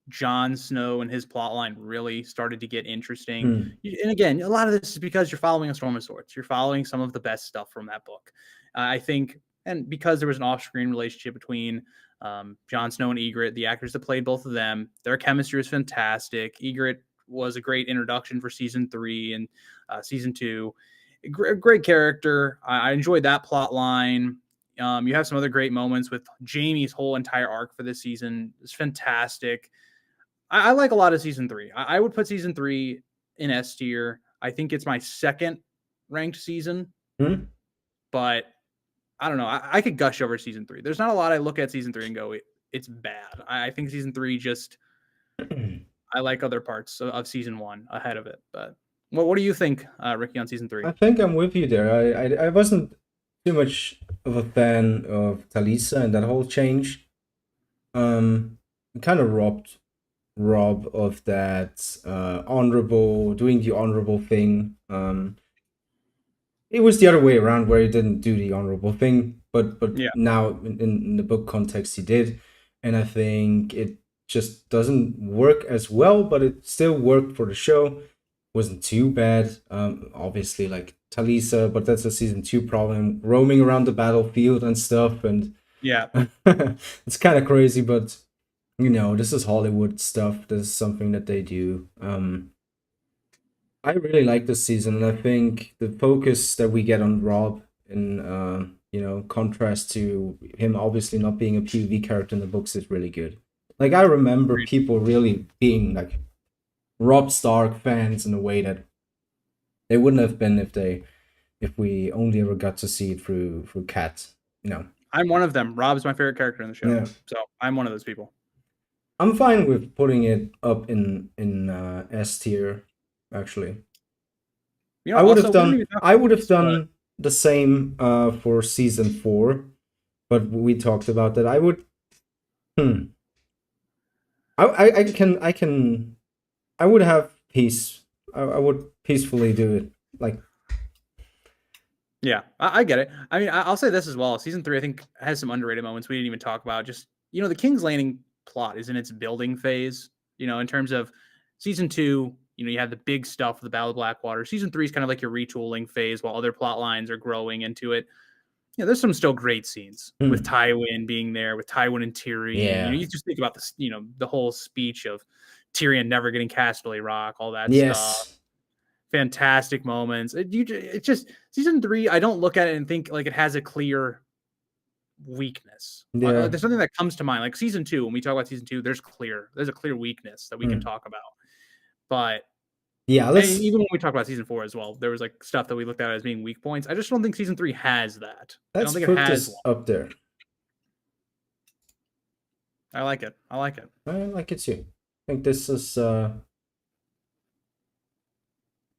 Jon Snow and his plotline really started to get interesting. Hmm. And again, a lot of this is because you're following A Storm of Swords. You're following some of the best stuff from that book. I think, and because there was an off-screen relationship between Jon Snow and Ygritte, the actors that played both of them, their chemistry was fantastic. Ygritte was a great introduction for season 3 and season 2. Great character. I enjoyed that plot line. You have some other great moments with Jaime's whole entire arc for this season. It's fantastic. I like a lot of season 3. I would put season 3 in S tier. I think it's my second ranked season, Hmm? but I don't know. I could gush over season 3. There's not a lot I look at season 3 and go, it's bad. I think season 3 just, I like other parts of season 1 ahead of it. But what do you think, Ricky, on season 3? I think I'm with you there. I wasn't too much of a fan of Talisa and that whole change. It kind of robbed Rob of that doing the honorable thing. It was the other way around where he didn't do the honorable thing, but Yeah. now in the book context he did, and I think it just doesn't work as well, but it still worked for the show. Wasn't too bad. Obviously like Talisa, but that's a season 2 problem, roaming around the battlefield and stuff, and Yeah. it's kind of crazy, but this is Hollywood stuff. This is something that they do. I really like this season, and I think the focus that we get on Rob, in contrast to him obviously not being a POV character in the books, is really good. Like I remember people really being like Rob Stark fans in a way that they wouldn't have been if we only ever got to see it through Cat. I'm one of them. Rob's my favorite character in the show. Yeah. So I'm one of those people. I'm fine with putting it up in S tier. Actually, I would have done the same for season 4, but we talked about that. I would. I would have peace. I would peacefully do it. Like, yeah, I get it. I mean, I'll say this as well. Season 3, I think, has some underrated moments we didn't even talk about. Just, the King's Landing plot is in its building phase, in terms of season 2, you have the big stuff with the Battle of Blackwater. Season 3 is kind of like your retooling phase while other plot lines are growing into it. There's some still great scenes with Tywin being there, with Tywin and Tyrion. Yeah. You just think about this, the whole speech of Tyrion never getting Casterly Rock, all that stuff. Fantastic moments. It's just season 3. I don't look at it and think like it has a clear weakness. Yeah. There's something that comes to mind. Like season 2, when we talk about season 2, there's a clear weakness that we can talk about. But yeah, even when we talk about season 4 as well, there was like stuff that we looked at as being weak points. I just don't think season 3 has that. I don't think it has one. Up there. I like it. I like it too. I think this is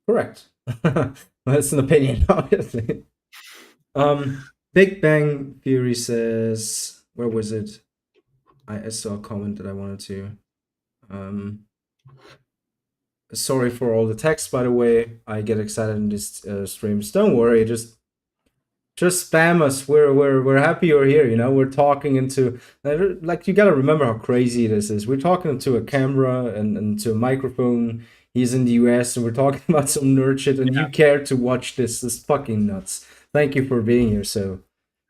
correct. That's an opinion, obviously. Big Bang Theory says, where was it? I saw a comment that I wanted to. Sorry for all the text, by the way. I get excited in these streams. Don't worry, just spam us. We're happy you're here. We're talking into, like, you gotta remember how crazy this is. We're talking to a camera and to a microphone. He's in the US and we're talking about some nerd shit, and you care to watch this. This is fucking nuts. Thank you for being here. So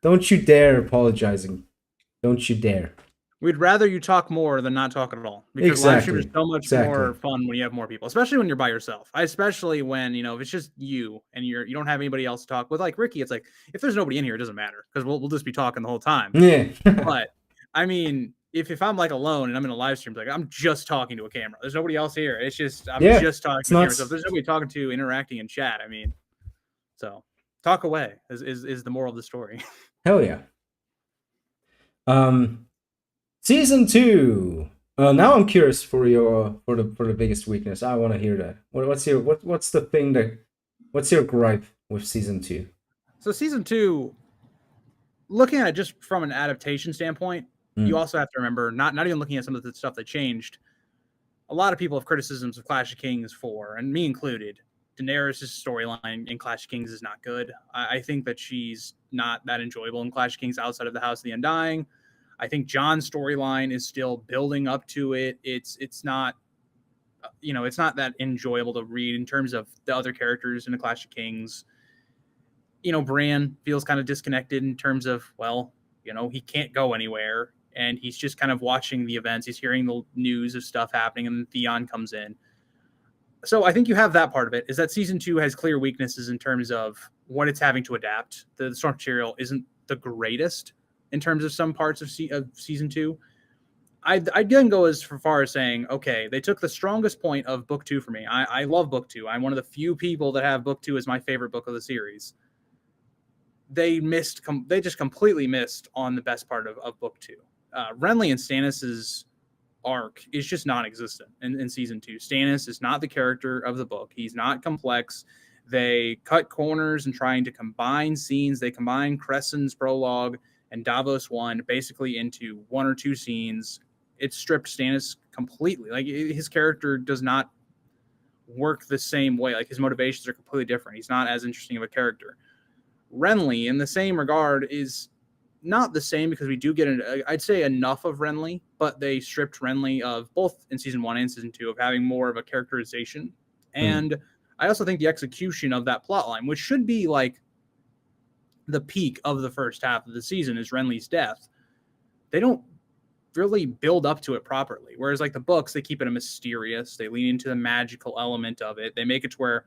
Don't you dare apologizing. Don't you dare. We'd rather you talk more than not talk at all, because live stream is Exactly. so much more Exactly. fun when you have more people, especially when you're by yourself. Especially when, if it's just you and you don't have anybody else to talk with. Like Ricky, it's like if there's nobody in here, it doesn't matter because we'll just be talking the whole time. Yeah. But I mean, if I'm like alone and I'm in a live stream, like I'm just talking to a camera. There's nobody else here. It's just I'm Yeah. just talking It's to a camera. So if nuts. there's nobody talking to, interacting in chat, I mean, so talk away is the moral of the story. Hell yeah. Season 2. Now I'm curious for the biggest weakness. I want to hear that. What's the thing that what's your gripe with season 2? So season 2, looking at it just from an adaptation standpoint, you also have to remember not even looking at some of the stuff that changed. A lot of people have criticisms of Clash of Kings for, and me included, Daenerys' storyline in Clash of Kings is not good. I think that she's not that enjoyable in Clash of Kings outside of the House of the Undying. I think Jon's storyline is still building up to it. It's not, it's not that enjoyable to read in terms of the other characters in the Clash of Kings. Bran feels kind of disconnected in terms of, well, he can't go anywhere and he's just kind of watching the events. He's hearing the news of stuff happening and then Theon comes in. So I think you have that part of it, is that season 2 has clear weaknesses in terms of what it's having to adapt. The source material isn't the greatest in terms of some parts of season 2. I'd then go as far as saying, okay, they took the strongest point of book 2 for me. I love book 2. I'm one of the few people that have book 2 as my favorite book of the series. They just completely missed on the best part of book 2. Renly and Stannis' arc is just non-existent in season 2. Stannis is not the character of the book. He's not complex. They cut corners and trying to combine scenes. They combine Crescen's prologue and Davos 1 basically into 1 or 2 scenes. It stripped Stannis completely. Like, his character does not work the same way. Like, his motivations are completely different. He's not as interesting of a character. Renly, in the same regard, is not the same because we do get, I'd say, enough of Renly, but they stripped Renly of, both in season 1 and season 2, of having more of a characterization. And I also think the execution of that plotline, which should be like the peak of the first half of the season, is Renly's death. They don't really build up to it properly. Whereas like the books, they keep it a mysterious. They lean into the magical element of it. They make it to where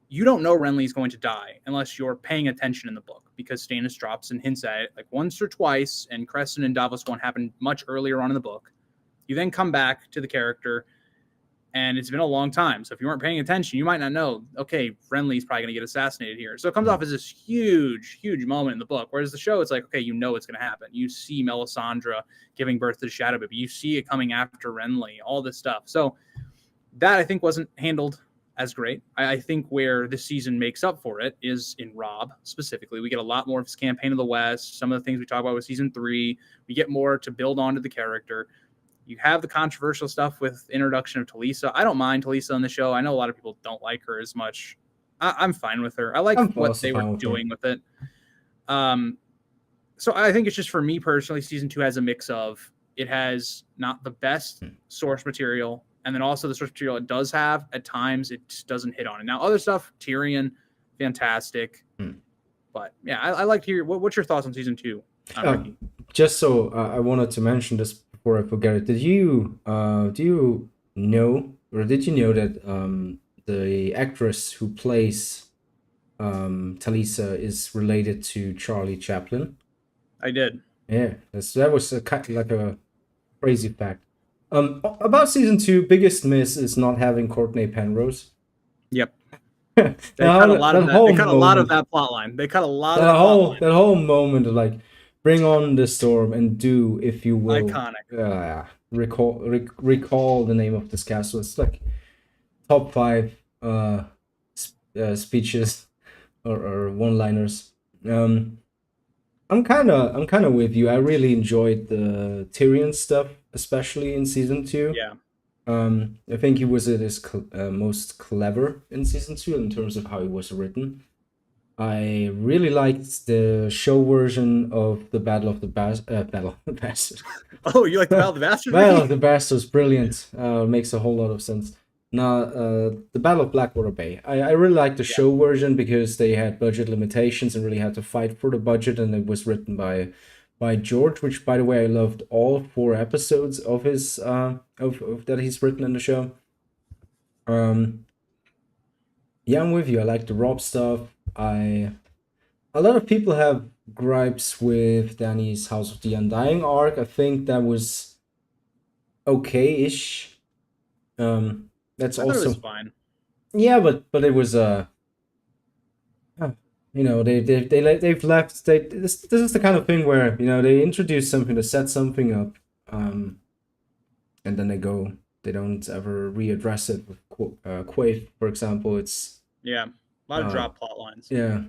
you don't know Renly's going to die unless you're paying attention in the book, because Stannis drops and hints at it like once or twice, and Crescent and Davos 1 happened much earlier on in the book. You then come back to the character, and it's been a long time. So if you weren't paying attention, you might not know, okay, Renly's probably going to get assassinated here. So it comes off as this huge, huge moment in the book. Whereas the show, it's like, okay, it's going to happen. You see Melisandre giving birth to the Shadow Baby. You see it coming after Renly, all this stuff. So that, I think, wasn't handled as great. I think where this season makes up for it is in Robb specifically. We get a lot more of his campaign of the West. Some of the things we talk about with season 3, we get more to build onto the character. You have the controversial stuff with introduction of Talisa. I don't mind Talisa on the show. I know a lot of people don't like her as much. I'm fine with her. I like what they were doing with it. So I think it's just, for me personally, season 2 has a mix of, it has not the best source material, and then also the source material it does have, at times, it just doesn't hit on it. Now, other stuff, Tyrion, fantastic. But yeah, I like to hear, what's your thoughts on season 2? Just so I wanted to mention this before I forget it. Did you know that the actress who plays Talisa is related to Charlie Chaplin? I did. Yeah, that was like a crazy fact. About season 2, biggest miss is not having Courtney Penrose. Yep. They cut a lot of that. They cut a lot of that plot line. They cut a lot of that whole moment of like, bring on the storm and do, if you will, iconic. Recall the name of this castle. It's like top 5 speeches or one-liners. I'm kind of with you. I really enjoyed the Tyrion stuff, especially in season 2. Yeah. I think he was at his most clever in season 2 in terms of how he was written. I really liked the show version of the Battle of the Bastards. Oh, you like the Battle of the Bastards? Battle of the Bastards, brilliant. Makes a whole lot of sense. No, the Battle of Blackwater Bay. I really like the Yeah, show version because they had budget limitations and really had to fight for the budget, and it was written by George, which by the way I loved all 4 episodes of his of that he's written in the show. Um, yeah, I'm with you. I like the Rob stuff. I A lot of people have gripes with Danny's House of the Undying arc. I think that was okay-ish. That's I thought it was also fine. yeah, but it was they've left. This is the kind of thing where they introduce something to set something up, um, and then they don't ever readdress it with Quaif, for example. It's Yeah, a lot of drop plot lines. yeah.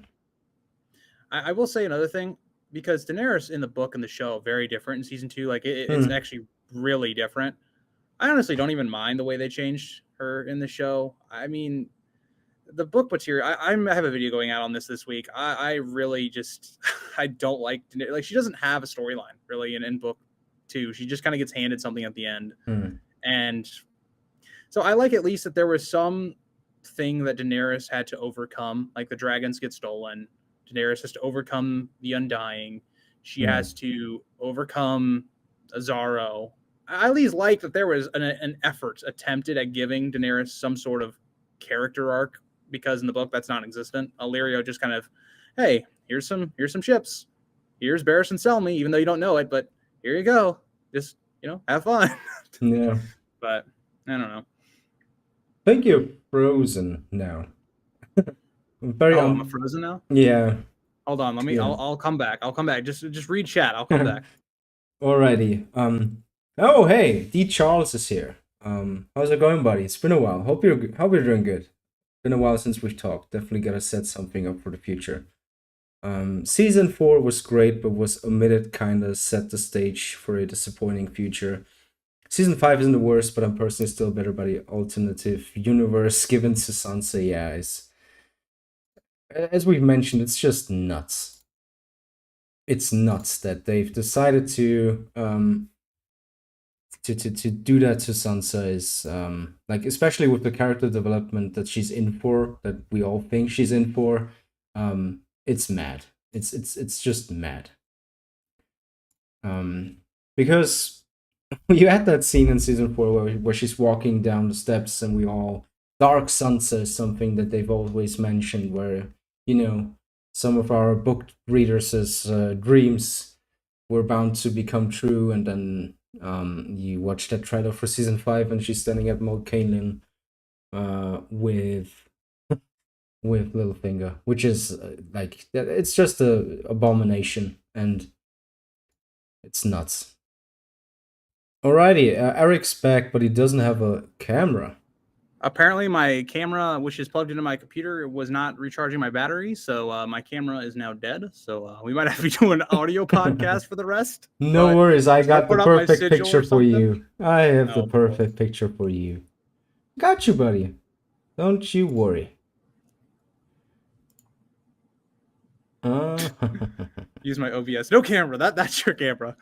I will say another thing, because Daenerys in the book and the show very different in season 2. Like it's Hmm. actually really different. I honestly don't even mind the way they changed her in the show. I mean, the book material. I have a video going out on this week. I really just I don't like she doesn't have a storyline really in book 2. She just kind of gets handed something at the end, Hmm. and so I like at least that there was some thing that Daenerys had to overcome. Like the dragons get stolen, Daenerys has to overcome the Undying. She Hmm. has to overcome Azaro. I at least like that there was an effort attempted at giving Daenerys some sort of character arc, because in the book that's non-existent. Illyrio just kind of, hey, here's some ships, here's Barris and Selmy, even though you don't know it, but here you go, just have fun. Yeah. But I don't know. I think you're frozen now. Very Oh, I'm frozen now. yeah. Hold on, let me. Yeah. I'll come back. I'll come back. Just read chat. I'll come back. Alrighty. Oh hey, D Charles is here. How's it going, buddy? It's been a while. Hope you're doing good. Been a while since we've talked. Definitely gotta set something up for the future. Season 4 was great, but was omitted. Kinda set the stage for a disappointing future. Season 5 isn't the worst, but I'm personally still better by the alternative universe given to Sansa. Yeah, as we've mentioned, it's just nuts. It's nuts that they've decided to do that to Sansa is like, especially with the character development that she's in for, that we all think she's in for. It's mad. It's just mad. Because you had that scene in season 4 where she's walking down the steps, and we all Dark Sansa is something that they've always mentioned, where some of our book readers' dreams were bound to become true, and then you watch that trailer for season 5, and she's standing at Moat Cailin with Littlefinger, which is like it's just a abomination, and it's nuts. Alrighty, Eric's back, but he doesn't have a camera. Apparently, my camera, which is plugged into my computer, was not recharging my battery, so my camera is now dead. So we might have to do an audio podcast for the rest. No But worries, I should I got the put up my perfect sigil picture or for something? you. I have the No, cool. perfect picture for you. Got you, buddy. Don't you worry. Uh, Use my OBS. No camera. That's your camera.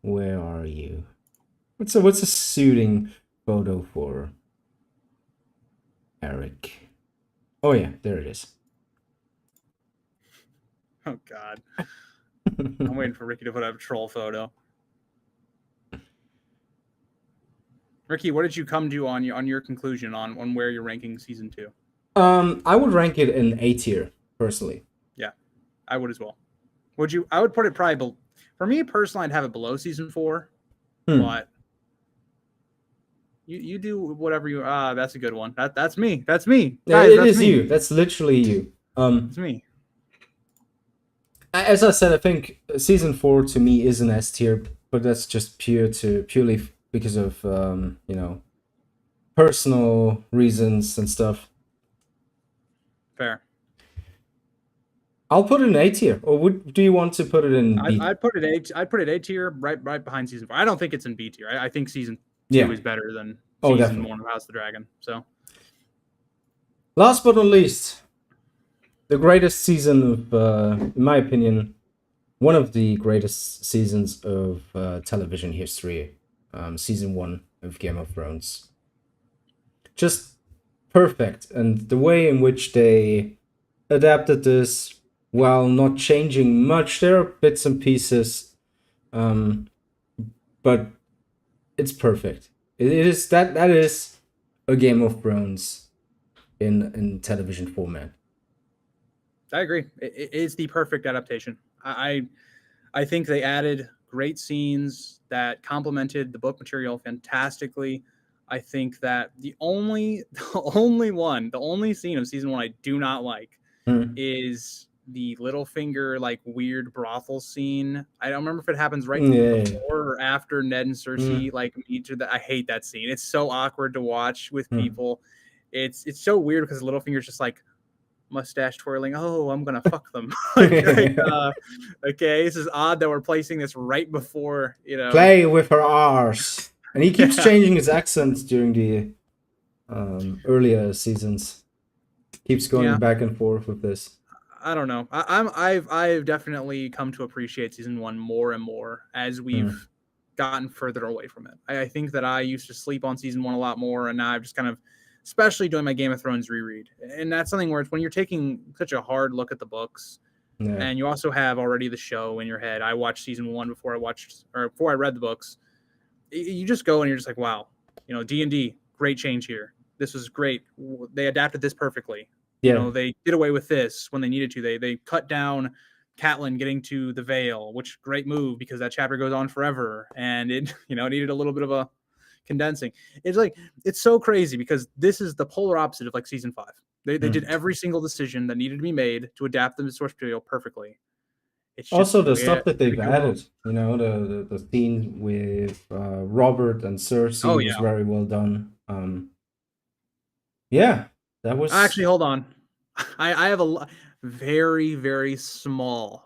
Where are you? What's a suiting photo for Eric? Oh yeah, there it is. Oh God, I'm waiting for Ricky to put up a troll photo. Ricky, what did you come to on your conclusion on where you're ranking season 2? I would rank it in A tier personally. Yeah, I would as well. Would you? I would put it probably for me personally. I'd have it below season 4, but you do whatever you. That's a good one. That's me. That's me, Yeah, guys. it That's is me. you. That's literally you. It's me. As I said, I think season 4 to me is an S tier, but that's just purely because of personal reasons and stuff. Fair. I'll put it in A tier, or do you want to put it in B? I'd put it A tier, right behind season 4. I don't think it's in B tier. I think season 2 Yeah. is better than Oh, season definitely. 1 of House of the Dragon. So Last but not least, the greatest season of, in my opinion, one of the greatest seasons of television history. Season 1 of Game of Thrones. Just perfect, and the way in which they adapted this while not changing much. There are bits and pieces, but it's perfect. It is that is a Game of Thrones in television format. I agree. It is the perfect adaptation. I think they added great scenes that complemented the book material fantastically. I think that the only scene of season 1 I do not like Mm. is the Littlefinger like weird brothel scene. I don't remember if it happens right Yeah. before or after Ned and Cersei Mm. like meet. I hate that scene. It's so awkward to watch with Mm. people. It's so weird because Littlefinger's just like mustache twirling. Oh, I'm gonna fuck them. Okay, this is odd that we're placing this right before Play with her arse, and he keeps Yeah, changing his accent during the earlier seasons. Keeps yeah. going back and forth with this. I don't know. I've definitely come to appreciate season 1 more and more as we've Mm. gotten further away from it. I think that I used to sleep on season 1 a lot more, and now I've just kind of, especially doing my Game of Thrones reread, and that's something where it's when you're taking such a hard look at the books, Yeah. and you also have already the show in your head. I watched season 1 before I read the books. You just go and you're just like, wow, D&D, great change here. This was great. They adapted this perfectly. Yeah. They did away with this when they needed to. They cut down Catelyn getting to the Vale, which great move because that chapter goes on forever, and it needed a little bit of a condensing. It's so crazy because this is the polar opposite of like season 5. They did Mm. every single decision that needed to be made to adapt the source material perfectly. It's just Also, the the way stuff that they've it goes on. added, the scene with Robert and Oh Cersei was yeah. very well done. Yeah, that was. Actually, hold on. I have very, very small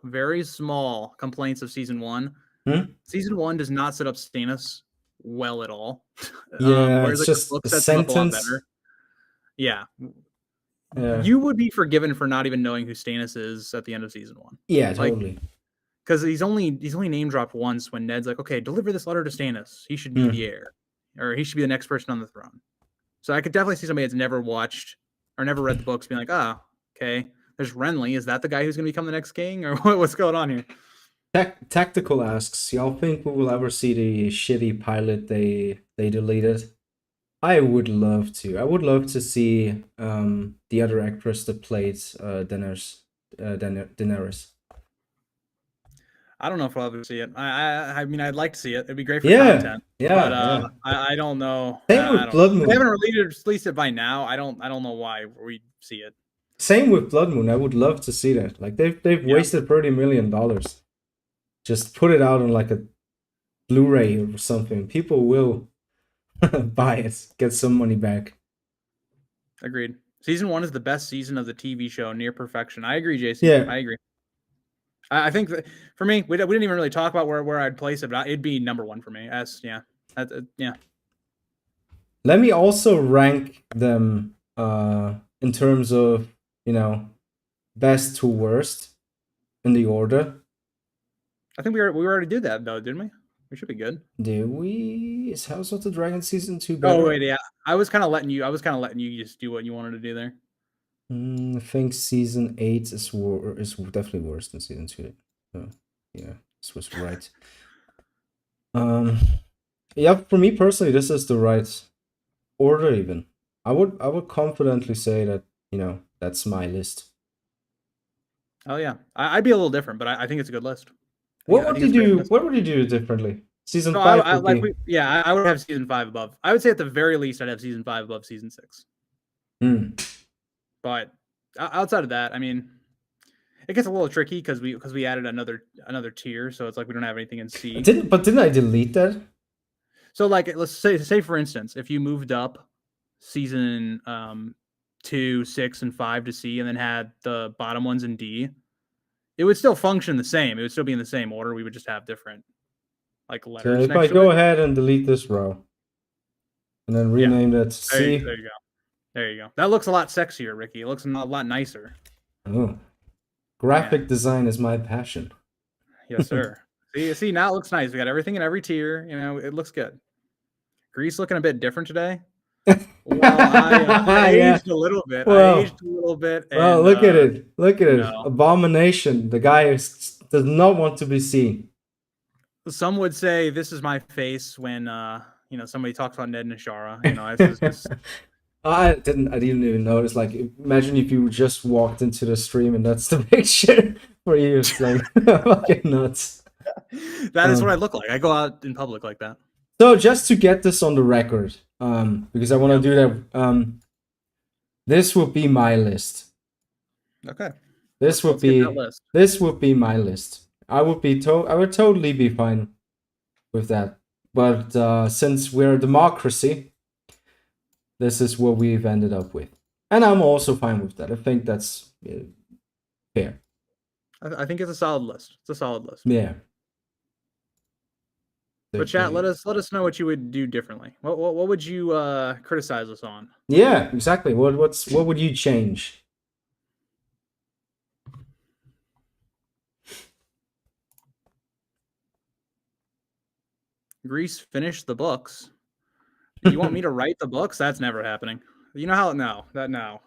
complaints of season 1. Hmm? Season 1 does not set up Stannis well at all. Yeah, Whereas it's like the just book a sets him up a lot sentence. better. Yeah. Yeah, You would be forgiven for not even knowing who Stannis is at the end of season 1. yeah, Like, totally. because he's only name dropped once when Ned's like, okay, deliver this letter to Stannis. He should be the Hmm. heir. Or he should be the next person on the throne. So I could definitely see somebody that's never watched or never read the books being like, okay, there's Renly. Is that the guy who's going to become the next king? Or what's going on here? Tactical asks, y'all think we will ever see the shitty pilot they deleted? I would love to. I would love to see the other actress that played Daenerys. I don't know if I'll ever see it. I mean, I'd like to see it. It'd be great for Yeah, content. But yeah, yeah. I don't know. Same I with don't know. Blood If they haven't Moon. released it by now. I don't know why we see it. Same with Blood Moon. I would love to see that. Like they've Yeah, wasted $30 million. Just put it out on like a Blu-ray or something. People will buy it, get some money back. agreed. Season 1 is the best season of the TV show, near perfection. I agree, JC. Yeah. I agree. I think that for me, we didn't even really talk about where I'd place it, but it'd be number 1 for me. Yeah. Let me also rank them in terms of, best to worst in the order. I think we already did that though, didn't we? We should be good. Did we? Is House of the Dragon season 2 Oh better? wait, yeah. I was kind of letting you just do what you wanted to do there. I think season 8 is definitely worse than season 2. So, yeah, this was right. Yeah, for me personally, this is the right order. Even I would confidently say that that's my list. Oh yeah, I'd be a little different, but I think it's a good list. What I would think you it's a great do? list. What would you do differently? Season So 5 I would like be. I would have season 5 above. I would say at the very least I'd have season 5 above season 6. Hmm. But outside of that, I mean, it gets a little tricky because we added another tier, so it's like we don't have anything in C. Didn't I delete that? So like let's say for instance, if you moved up season 2, 6, and 5 to C, and then had the bottom ones in D, it would still function the same. It would still be in the same order. We would just have different like So letters if I next to go it. ahead and delete this row and then Yeah, rename that to there C. you go. There you go. That looks a lot sexier, Ricky. It looks a lot nicer. Oh, graphic design is my passion. Yes, sir. See, now it looks nice. We got everything in every tier. You know, it looks good. Greece looking a bit different today. Well, I Yeah. aged a little bit. Well, And look at it. Look at you it. know, Abomination. The guy does not want to be seen. some would say this is my face when somebody talks about Ned and Ashara. You know, this is just I didn't even notice. Like, imagine if you just walked into the stream and that's the picture for you. It's like fucking nuts. that is what I look like. I go out in public like that. So just to get this on the record, because I want to do that, this would be my list. Okay. This would be my list. I would totally be fine with that. But since we're a democracy, this is what we've ended up with, and I'm also fine with that. I think that's fair. I think it's a solid list. It's a solid list. Yeah. But chat, let us know what you would do differently. What would you criticize us on? Yeah, exactly. What would you change? Greece finished the books. You want me to write the books? That's never happening. You know how no.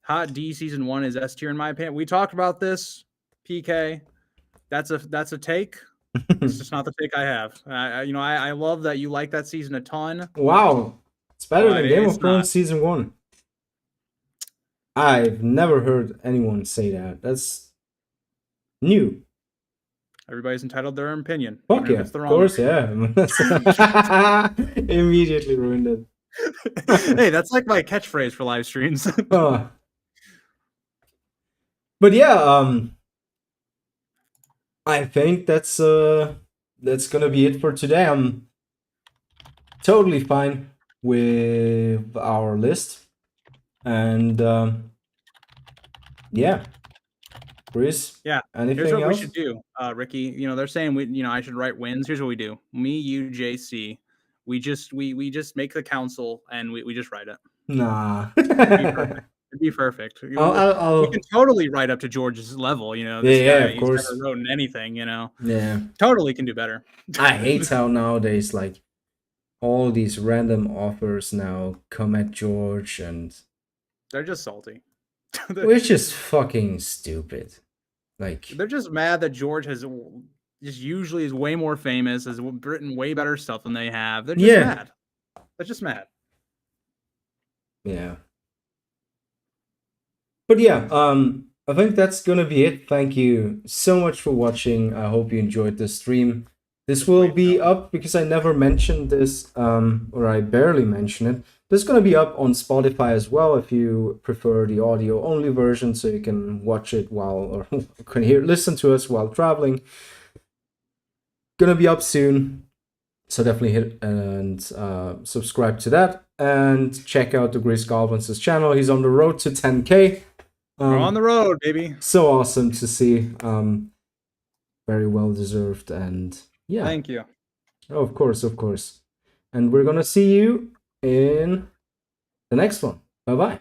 Hot D season 1 is S tier in my opinion. We talked about this, PK. That's a take. It's just not the take I have. I love that you like that season a ton. Wow, it's better than Game of Thrones season 1. I've never heard anyone say that. That's new. Everybody's entitled to their own opinion. Fuck yeah, of course, yeah. Immediately ruined it. Hey, that's like my catchphrase for live streams. But yeah, I think that's gonna be it for today. I'm totally fine with our list, and yeah, Chris. Yeah. Anything Here's what else? we should do, Ricky. They're saying I should write wins. Here's what we do. Me, you, JC. We just make the council and we just write it. Nah. It'd be perfect. We can totally write up to George's level. This guy, of course. He's never written anything. Yeah. Totally can do better. I hate how nowadays like all these random offers now come at George and they're just salty. Which is fucking stupid. Like they're just mad that George is usually way more famous, has written way better stuff than they have. They're just mad. They're just mad. Yeah. But yeah, I think that's gonna be it. Thank you so much for watching. I hope you enjoyed this stream. This will be up because I never mentioned this, or I barely mentioned it. This is gonna be up on Spotify as well if you prefer the audio only version, so you can watch it or listen to us while traveling. Gonna be up soon, so definitely hit and subscribe to that and check out the Greece Goblins' channel. He's on the road to 10K. We're on the road, baby. So awesome to see. Very well deserved, and yeah. Thank you. Oh, of course. And we're gonna see you in the next one. Bye-bye.